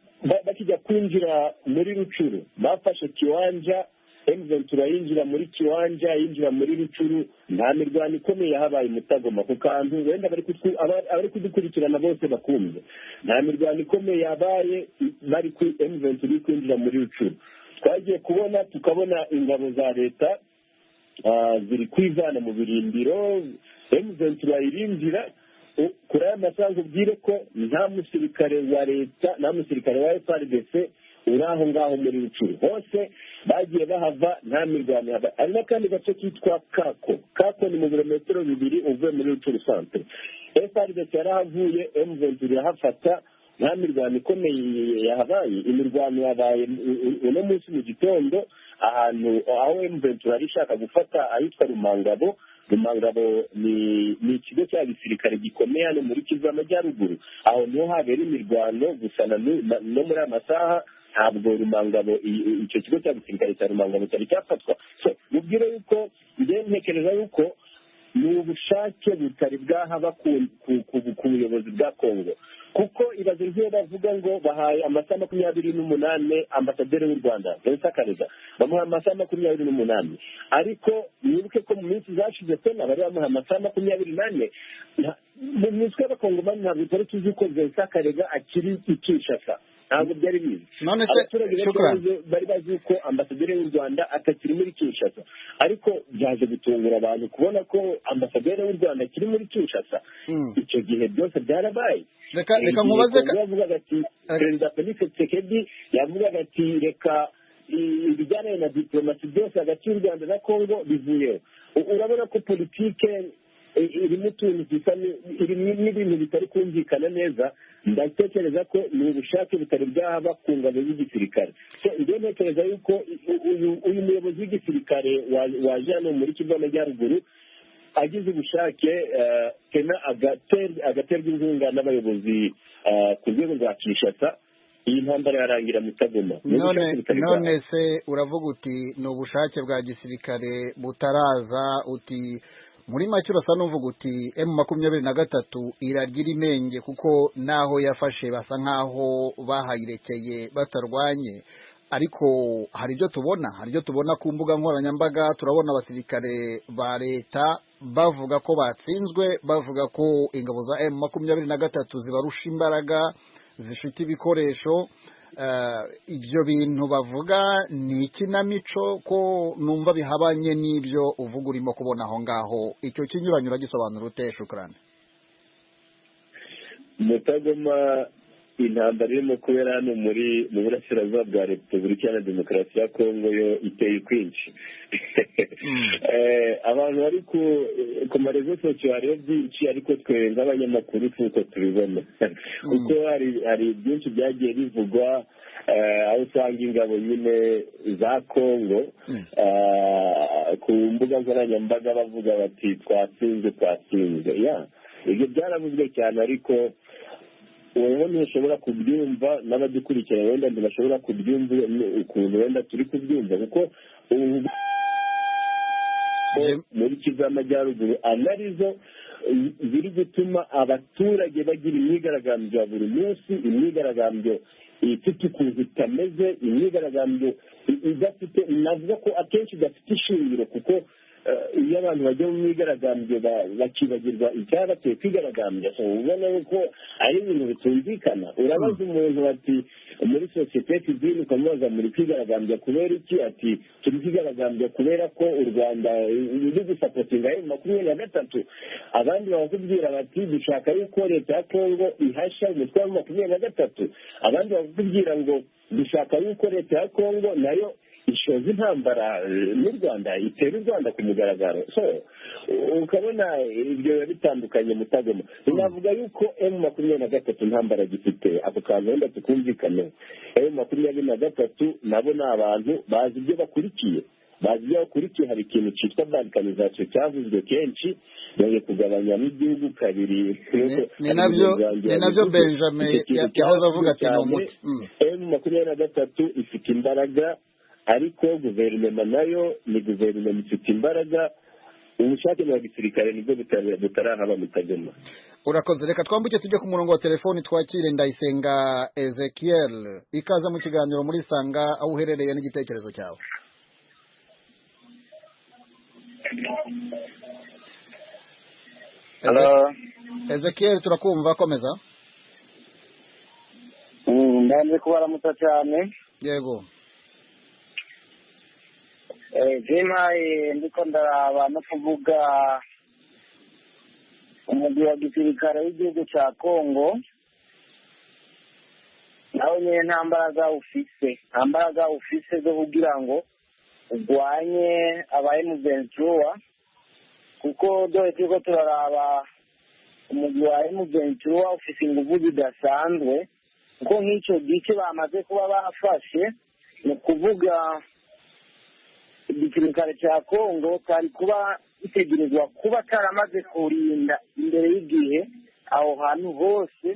bakijya kwinjira muri Rucuru bafashe Kiwanja, M23 yinjira muri Kiwanja, yinjira muri Rucuru, nta mirwano ikomeye yahabaye Mutagoma, ku kantu wenda abari kudukurikirana bose bakumve, nta mirwano ikomeye yabaye bari ku M23 kwinjira muri Rucuru. Twagiye tukabona ingabo za leta ziri kwivana mu birindiro, M23 irinjira kuri aya masaha ubwire ko nta musirikare wa leta nta musirikare wa FARDC uri aho ngaho muri Rucuru, hose bagiye bahava, nta mirwano yaba. Hari n'akandi gace kitwa Kako ni mu birometero 2 uvuye muri Rucuru centre, FARDC yarahavuye, M23 irahafata, nta mirwano ikomeye yahabaye. Imirwano yabaye uno munsi mu gitondo ahantu aho M23 ari ishaka gufata ahitwa Rumangabo ni ikigo cya gisirikare gikomeye hano muri Kivu y'Amajyaruguru, aho niho habera imirwano, gusa no muri aya masaha ntabwo Rumangabo, icyo kigo cya gisirikare cya Rumangabo cyari cyafatwa. mubwire yuko njye ntekereza yuko ni ubushake butari bwahaba ku buyobozi bwa Kongo, kuko ibaze nk'iyo bavuga ngo bahaye amasaha 28 ambasaderi w'u Rwanda Vincent Karega, bamuha amasaha 28, ariko nibuke ko mu minsi zashize tena bari bamuha amasaha 24. mu mitwe y'abakongomani ntabwo twari tuzi ko Vincent Karega akiri i Kinshasa, ntabwo byari bizi. Abaturage bari bazi ko ambasaderi w'u Rwanda atakiri muri Kinshasa, ariko byaje gutungura abantu kubona ko ambasaderi w'u Rwanda akiri muri Kinshasa. Icyo gihe byose byarabaye. Reka nkubaze, yavugaga ati Perezida Felix Tshisekedi yavugaga ati reka ibijyanye na diplomasi byose hagati y'u Rwanda na Kongo bivuyeho. Urabona ko politike irimo utuntu dusa n'ibintu bitari kumvikana neza. Ndatekereza ko ni ubushake butari bwahaba ku ngabo z'igisirikare. Njye ntekereza yuko uyu muyobozi w'igisirikare waje hano muri Kivu y'Amajyaruguru agize ubushake tena agaterwa inkunga n'abayobozi ku rwego rwa Kinshasa, iyi ntambara yarangira Mutagoma. None se uravuga uti ni ubushake bwa gisirikare butaraza, uti muri make urasa n'uvuga uti M23 iragira imenge kuko naho yafashe basa nkaho bahayirekeye batarwanye, ariko hari ibyo tubona ku mbuga nkoranyambaga. Turabona abasirikare ba leta bavuga ko batsinzwe, bavuga ko ingabo za M23 zibarusha imbaraga, zifite ibikoresho. Ibyo bintu bavuga ni ikinamico ko numva bihabanye n'ibyo uvuga urimo kubona aho ngaho. Icyo kinyuranye uragisobanura ute Shukrani? Mutagoma intambara irimo kubera hano mu burasirazuba bwa Repubulika Iharanira Demokarasi ya Kongo yo iteye kwinshi. Abantu bari ku marezo sosiyo hariho byinshi, ariko twe nk'abanyamakuru tuko tubibona kuko hari byinshi byagiye bivugwa, aho usanga ingabo nyine za Kongo ku mbuga nkoranyambaga bavuga bati twatsinze. Ibyo byaravuzwe cyane, ariko wowe ntushobora kubyumva, n'abadukurikira wenda ntibashobora kubyumva ukuntu wenda turi kubyumva, kuko muri Kivu y'Amajyaruguru anarizo ziri gutuma abaturage bagira imyigaragambyo ya buri munsi, imyigaragambyo ifite ukuntu itameze, imyigaragambyo idafite, navuga ko akenshi idafite ishingiro, kuko iyo abantu bajya mu myigaragambyo bakibagirwa icyabateye kwigaragambya. Ubona yuko ari ibintu bitumvikana. Urabaza umuntu ati muri sosiyete sivile ukamubaza muri kwigaragambya kubera iki, ati turi kwigaragambya kubera ko u Rwanda ruri gusapotinga M23. Abandi bakubwira bati dushaka yuko leta ya Kongo ihasha umutwe wa M23. Abandi bakubwira ngo dushaka yuko leta ya Kongo nayo ishoza intambara n'u Rwanda, itera u Rwanda ku mugaragaro. So ukabona ibyo biba bitandukanye Mutagoma. Navuga yuko M23 intambara gifite ako kantu wenda tukumvikane. M23 nabo ni abantu bazi ibyo bakurikiye, hari ikintu cyitwa balkanization cyavuzwe kenshi, bagiye kugabanya n'igihugu kabiri. Ni nabyo Benjamin yahoze avuga ati ni umuti. M23 ifite imbaraga, ariko guverinoma nayo ni guverinoma ifite imbaraga, ubushake bwa gisirikare nibwo butarahaba Mutagoma. Urakoze, reka twambuke tujye ku murongo wa telefoni twakire Ndayisenga Ezekiel. Ikaza mu kiganiro muri Sanga, aho uherereye n'igitekerezo cyawe. Hello. Ezekiel, turakumva, komeza. Ndanje kubaramutsa cyane. Yego. Jimaye ndiko ndaraba no kuvuga umugwi wa gisirikare w'igihugu cya Kongo, nawe nyine nta mbaraga ufise zo kugira ngo urwanye aba M23, kuko dore turiko turaraba umugwi wa M23 ufise inguvu zidasanzwe, kuko nk'icyo gice bamaze kuba bafashe, ni ukuvuga igisirikare cya Kongo cyari kuba gitegerezwa kuba cyaramaze kurinda imbere y'igihe aho hantu hose,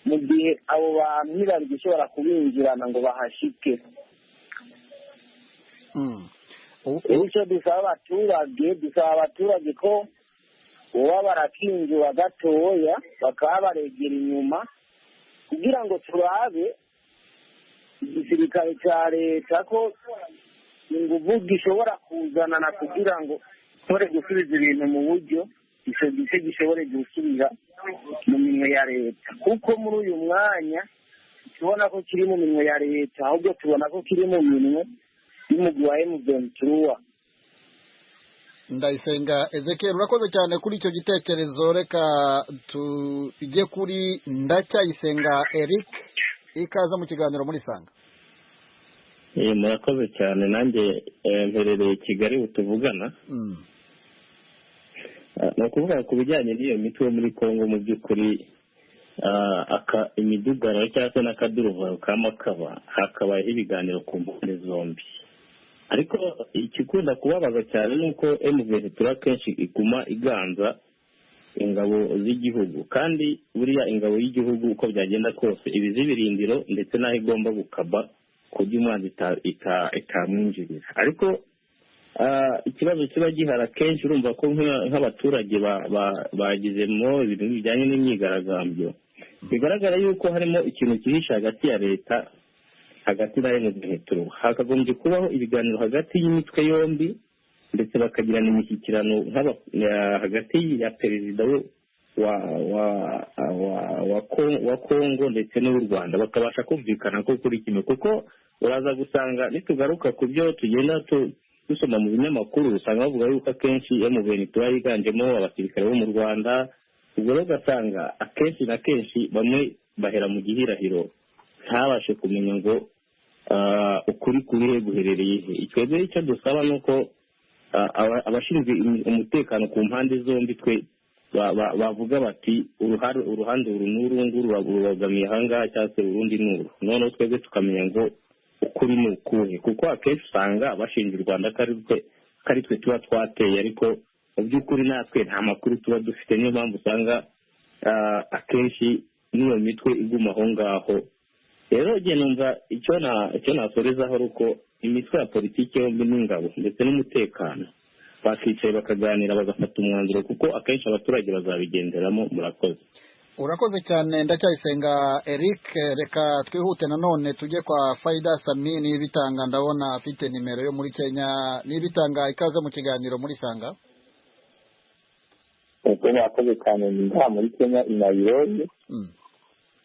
mu gihe abo bantu ntibari gushobora kubinjirana ngo bahashike. Icyo dusaba abaturage ko baba barakinjura gatoya, bakaba baregera inyuma, kugira ngo turabe igisirikare cya leta ko inguvu gishobora kuzanana, kugira ngo tore gusubiza ibintu mu buryo, icyo gice gishobore gusubira mu minwe ya leta, kuko muri uyu mwanya tubona ko kiri mu minwe ya leta, ahubwo tubona ko kiri mu minwe y'umugwi wa M23. Ndayisenga Ezekiel, urakoze cyane kuri icyo gitekerezo. Reka tujye kuri Ndacyayisenga Eric. Ikaza mu kiganiro muri Sanga. Murakoze cyane. Nanjye mperereye Kigali utuvugana. Ni ukuvuga ku bijyanye n'iyo mitwe yo muri Kongo, mu by'ukuri imidugararo cyangwa se n'akaduruvayo k'amakaba, hakabayeho ibiganiro ku mpande zombi, ariko ikikunda kubabaza cyane ni uko M23 kenshi iguma iganza ingabo z'igihugu, kandi buriya ingabo y'igihugu uko byagenda kose ibizi ibirindiro ndetse n'aho igomba gukaba kuburyo umwanzi itamwinjirira. Ariko ikibazo kiba gihara kenshi, urumva ko nk'abaturage bagizemo ibintu bijyanye n'imyigaragambyo, bigaragara yuko harimo ikintu kihishe hagati ya leta, hagati na M23. Hakagombye kubaho ibiganiro hagati y'imitwe yombi, ndetse bakagirana imishyikirano hagati ya perezida wa Kongo ndetse n'u Rwanda, bakabasha kumvikana ko kuri kimwe, kuko uraza gusanga nitugaruka ku byo tugenda dusoma mu binyamakuru, usanga bavuga yuko akenshi M23 yiganjemo abasirikare bo mu Rwanda. Ubwo rero ugasanga akenshi na kenshi bamwe bahera mu gihirahiro, ntabashe kumenya ngo ukuri kurihe guherereye he. Twebwe icyo dusaba ni uko abashinzwe umutekano ku mpande zombi twe bavuga bati uruhande uru n'uru nguru rubogamiye ahangaha cyangwa se urundi n'uru, noneho twebwe tukamenya ngo ukuri ni ukuhe, kuko akenshi usanga bashinja u Rwanda ko ari twe tuba twateye, ariko mu by'ukuri natwe nta makuru tuba dufite. Niyo mpamvu usanga akenshi n'iyo mitwe iguma aho ngaho. Rero njye numva icyo nasorezaho ari uko imitwe ya politiki yombi n'ingabo ndetse n'umutekano bakicaye bakaganira bagafata umwanzuro, kuko akenshi abaturage bazabigenderamo. Murakoze. Urakoze cyane Ndacyayisenga Eric. Reka twihute nanone tujye kwa Faida Sami Nibitanga, ndabona afite nimero yo muri Kenya. Nibitanga, ikaze mu kiganiro muri Sanga. Murakoze cyane. Nda muri Kenya i Nairobi.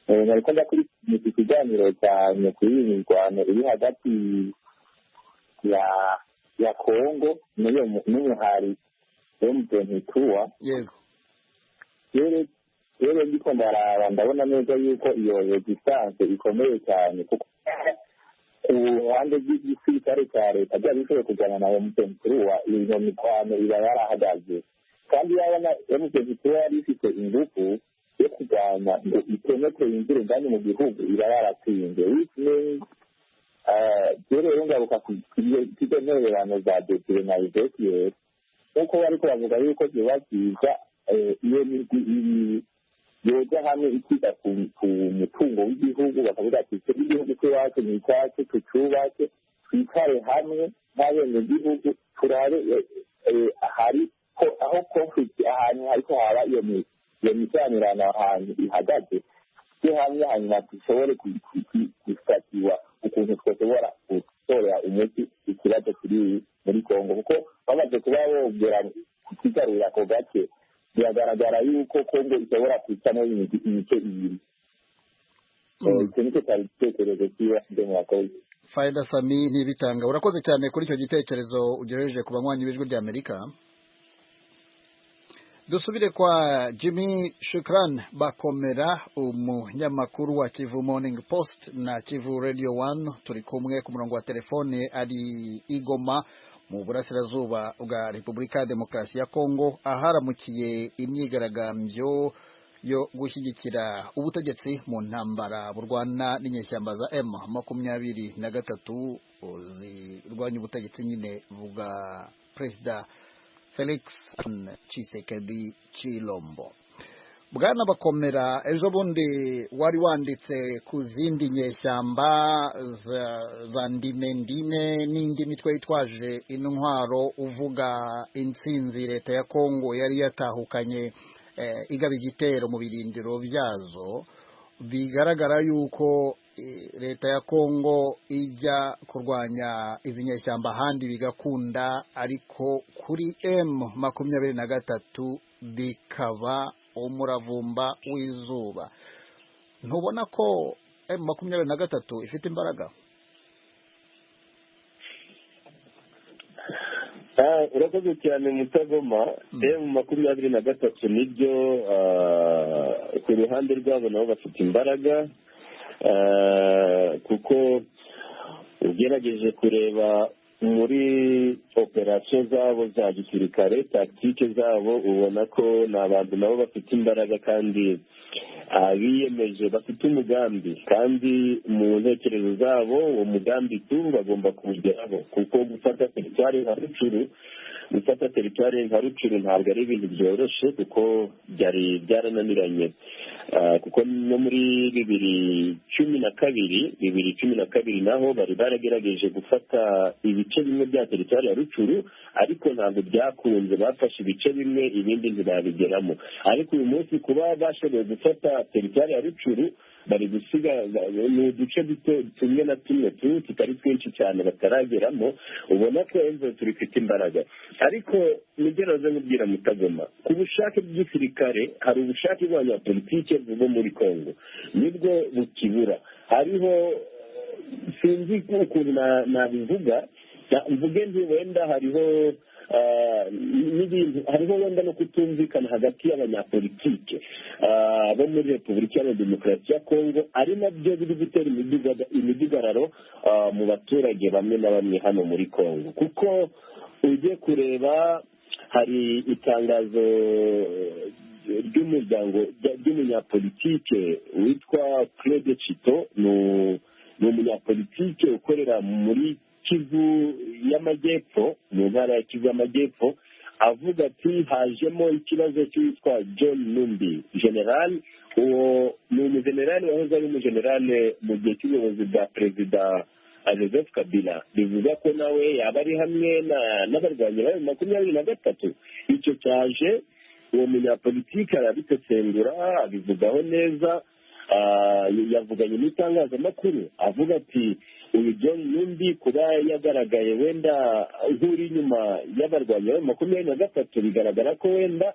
Nariko kuri iki kiganiro cyane kuri imirwano iri hagati ya Kongo n'umuhari M23. Yego. Rero ndiko ndaraba ndabona neza yuko iyo resistance ikomeye cyane, kuko ku ruhande rw'igisirikare cya leta byaba bishoboye kujyana na emupenturuwa iyo mikwano iba yarahagaze kandi yabona emupenturuwa yari ifite ingufu yo kurwanya ngo itemetre yinjire indani mu gihugu iba yaratsinze rero rero ngaruka ku izo ntererano za desire na idesiyeri nk'uko bari kubavuga yuko biba byiza iyo migwi yoza hamwe ikiga ku mutungo w'igihugu bakavuga ati icyo igihugu cy'iwacu ni icyacu tucyubake twicare hamwe nk'abenegihugu turabe hari aho conflict ahantu ariko haba iyo misanirano ahantu ihagaze tujye hamwe hanyuma dushobore gufatiwa ukuntu twashobora gutorera umuti ikibazo kiri muri Kongo kuko bamaze kuba bongera kukigarurira ako gace biragaragara yuko Kongo ishobora kwicamo imice ibiri icyo nicyo cyari igitekerezo cyiza mwakoze. Faida Sami ntibitanga urakoze cyane kuri icyo gitekerezo ugejeje ku banywanyi b'ijwi rya Amerika. Dusubire kwa Jimmy Shukran Bakomera umunyamakuru wa Kivu Morning Post na Kivu Radio 1 turi kumwe ku murongo wa telefone ari Igoma mu burasirazuba bwa Repubulika ya Demokarasi ya Kongo aharamukiye imyigaragambyo yo gushyigikira ubutegetsi mu ntambara burwana n'inyeshyamba za M23 zirwanya ubutegetsi nyine bwa Perezida Felix Tshisekedi Chilombo. Bwana Bakomera, ejo bundi wari wanditse ku zindi nyeshyamba za ndimendime n'indi mitwe yitwaje intwaro uvuga intsinzi leta ya Kongo yari yatahukanye igaba igitero mu birindiro byazo. Bigaragara yuko leta ya Kongo ijya kurwanya izi nyeshyamba ahandi bigakunda, ariko kuri M23 bikaba umuravumba w'izuba. Ntubona ko M23 ifite imbaraga? urakoze cyane Mutagoma. M23 nibyo ku ruhande rwabo nabo bafite imbaraga kuko ugerageje kureba muri operasiyo zabo za gisirikare tactique zabo ubona ko ni abantu nabo bafite imbaraga kandi biyemeje bafite umugambi kandi mu ntekerezo zabo uwo mugambi bagomba kuwugeraho kuko gufata teritwari nka Rucuru ntabwo ari ibintu byoroshye kuko byarananiranye kuko no muri 2012 naho bari baragerageje gufata ibice bimwe bya teritwari ya Rucuru ariko ntabwo byakunze bafashe ibice bimwe ibindi ntibabigeramo ariko uyu munsi kuba bashoboye gufata teritwari ya Rucuru bari gusiga ni uduce duto tumwe na tumwe tutari twinshi cyane batarageramo ubona ko ifite imbaraga ariko nigeraze nkubwira Mutagoma ku bushake bw'igisirikare hari ubushake bw'abanyapolitike bwo muri Kongo nibwo bukibura hariho sinzi ukuntu nabivuga mvuge nti wenda hariho n'ibintu hariho wenda no kutumvikana hagati y'abanyapolitike bo muri Repubulika ya Demokarasi ya Kongo ari nabyo biri gutera imidugararo mu baturage bamwe na bamwe hano muri Kongo kuko ujye kureba hari itangazo ry'umunyapolitike witwa Claude Chito ni umunyapolitike ukorera muri Kivu y'Amajyepfo mu ntara ya Kivu y'Amajyepfo avuga ati hajemo ikibazo cyitwa John Numbi general uwo ni umugenerali wahoze ari umugenerali mu gihe cy'ubuyobozi bwa Perezida Joseph Kabila bivuga ko nawe yaba ari hamwe n'abarwanyi ba M23 icyo cyaje uwo munyapolitike arabitesengura abivugaho neza yavuganye n'itangazamakuru avuga ati uyu John Numbi kuba yagaragaye wenda nk'uri inyuma y'abarwanyi ba M23 bigaragara ko wenda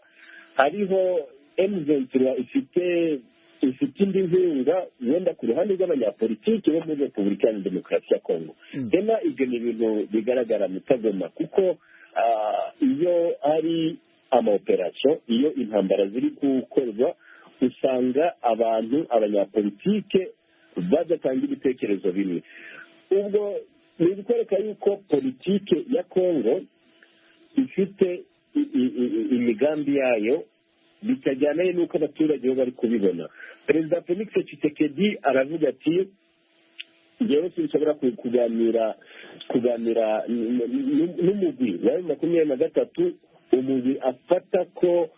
hariho M23 ifite indi nkunga wenda ku ruhande rw'abanyapolitiki bo muri Repubulika ya Demokarasi ya Kongo tena ibyo ni ibintu bigaragara Mutagoma kuko iyo ari amaoperasiyo iyo intambara ziri gukorwa usanga abanyapolitike badatanga ibitekerezo bimwe ubwo ni ibikwereka yuko politike ya kongo ifite imigambi yayo bitajyanaye n'uko abaturage bo bari kubibona. Perezida Felix Tshisekedi aravuga ati njyewe sinshobora kuganira n'umugwi wa M23, umugwi afata ko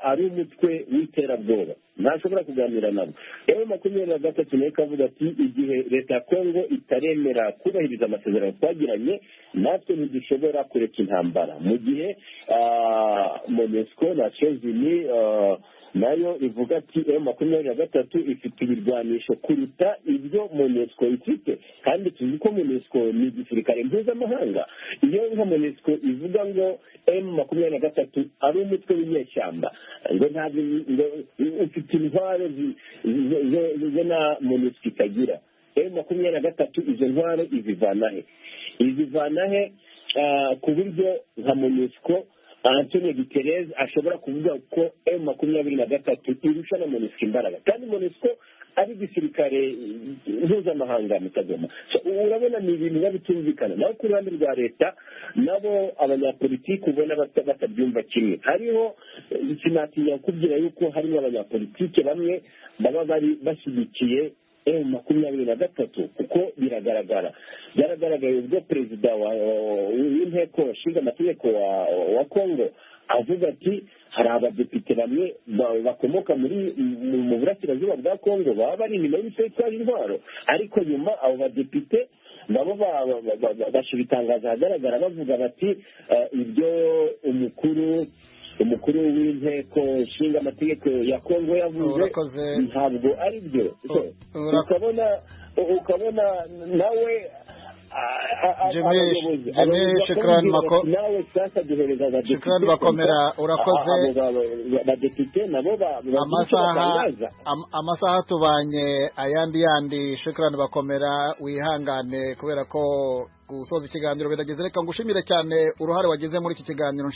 ari umutwe w'iterabwoba, ntashobora kuganira nabo. M23 nayo ikavuga ati igihe leta ya kongo itaremera kubahiriza amasezerano twagiranye, natwe ntidushobora kureka intambara. Mu gihe MONUSCO Nations Unies nayo ivuga ati M23 ifite ibirwanisho kuruta ibyo MONUSCO ifite, kandi tuzi ko MONUSCO ni igisirikare mpuzamahanga. Iyo nka MONUSCO ivuga ngo M23 ari umutwe w'inyeshyamba, ngo ntabwo ufite intwaro zo na MONUSCO itagira, M23 izo ntwaro izivana he ku buryo nka MONUSCO Antonio Guterres ashobora kuvuga ko M23 irusha na MONUSCO imbaraga, kandi MONUSCO ari igisirikare mpuzamahanga mutagoma. Urabona ni ibintu biba bitumvikana. Naho ku ruhande rwa leta nabo abanyapolitiki ubona batabyumva kimwe. Hariho sinatinya kubwira yuko harimo abanyapolitiki bamwe baba bari bashyigikiye M23 kuko byaragaragaye ubwo perezida w'inteko nshinga amategeko wa Kongo avuga ati hari abadepite bamwe bakomoka mu burasirazuba bwa Kongo baba bari inyuma y'ibitwara intwaro, ariko nyuma abo badepite nabo bashyira itangazo ahagaragara bavuga bati ibyo umukuru w'inteko nshinga amategeko ya Kongo yavuze ntabwo ari byo. ukabona nawe Shukran Bakomera, urakoze. Abadepite nabo amasaha tubanye ayandi. Shukran Bakomera, wihangane kubera ko gusoza ikiganiro birageze. Reka ngushimire cyane uruhare wagize muri iki kiganiro.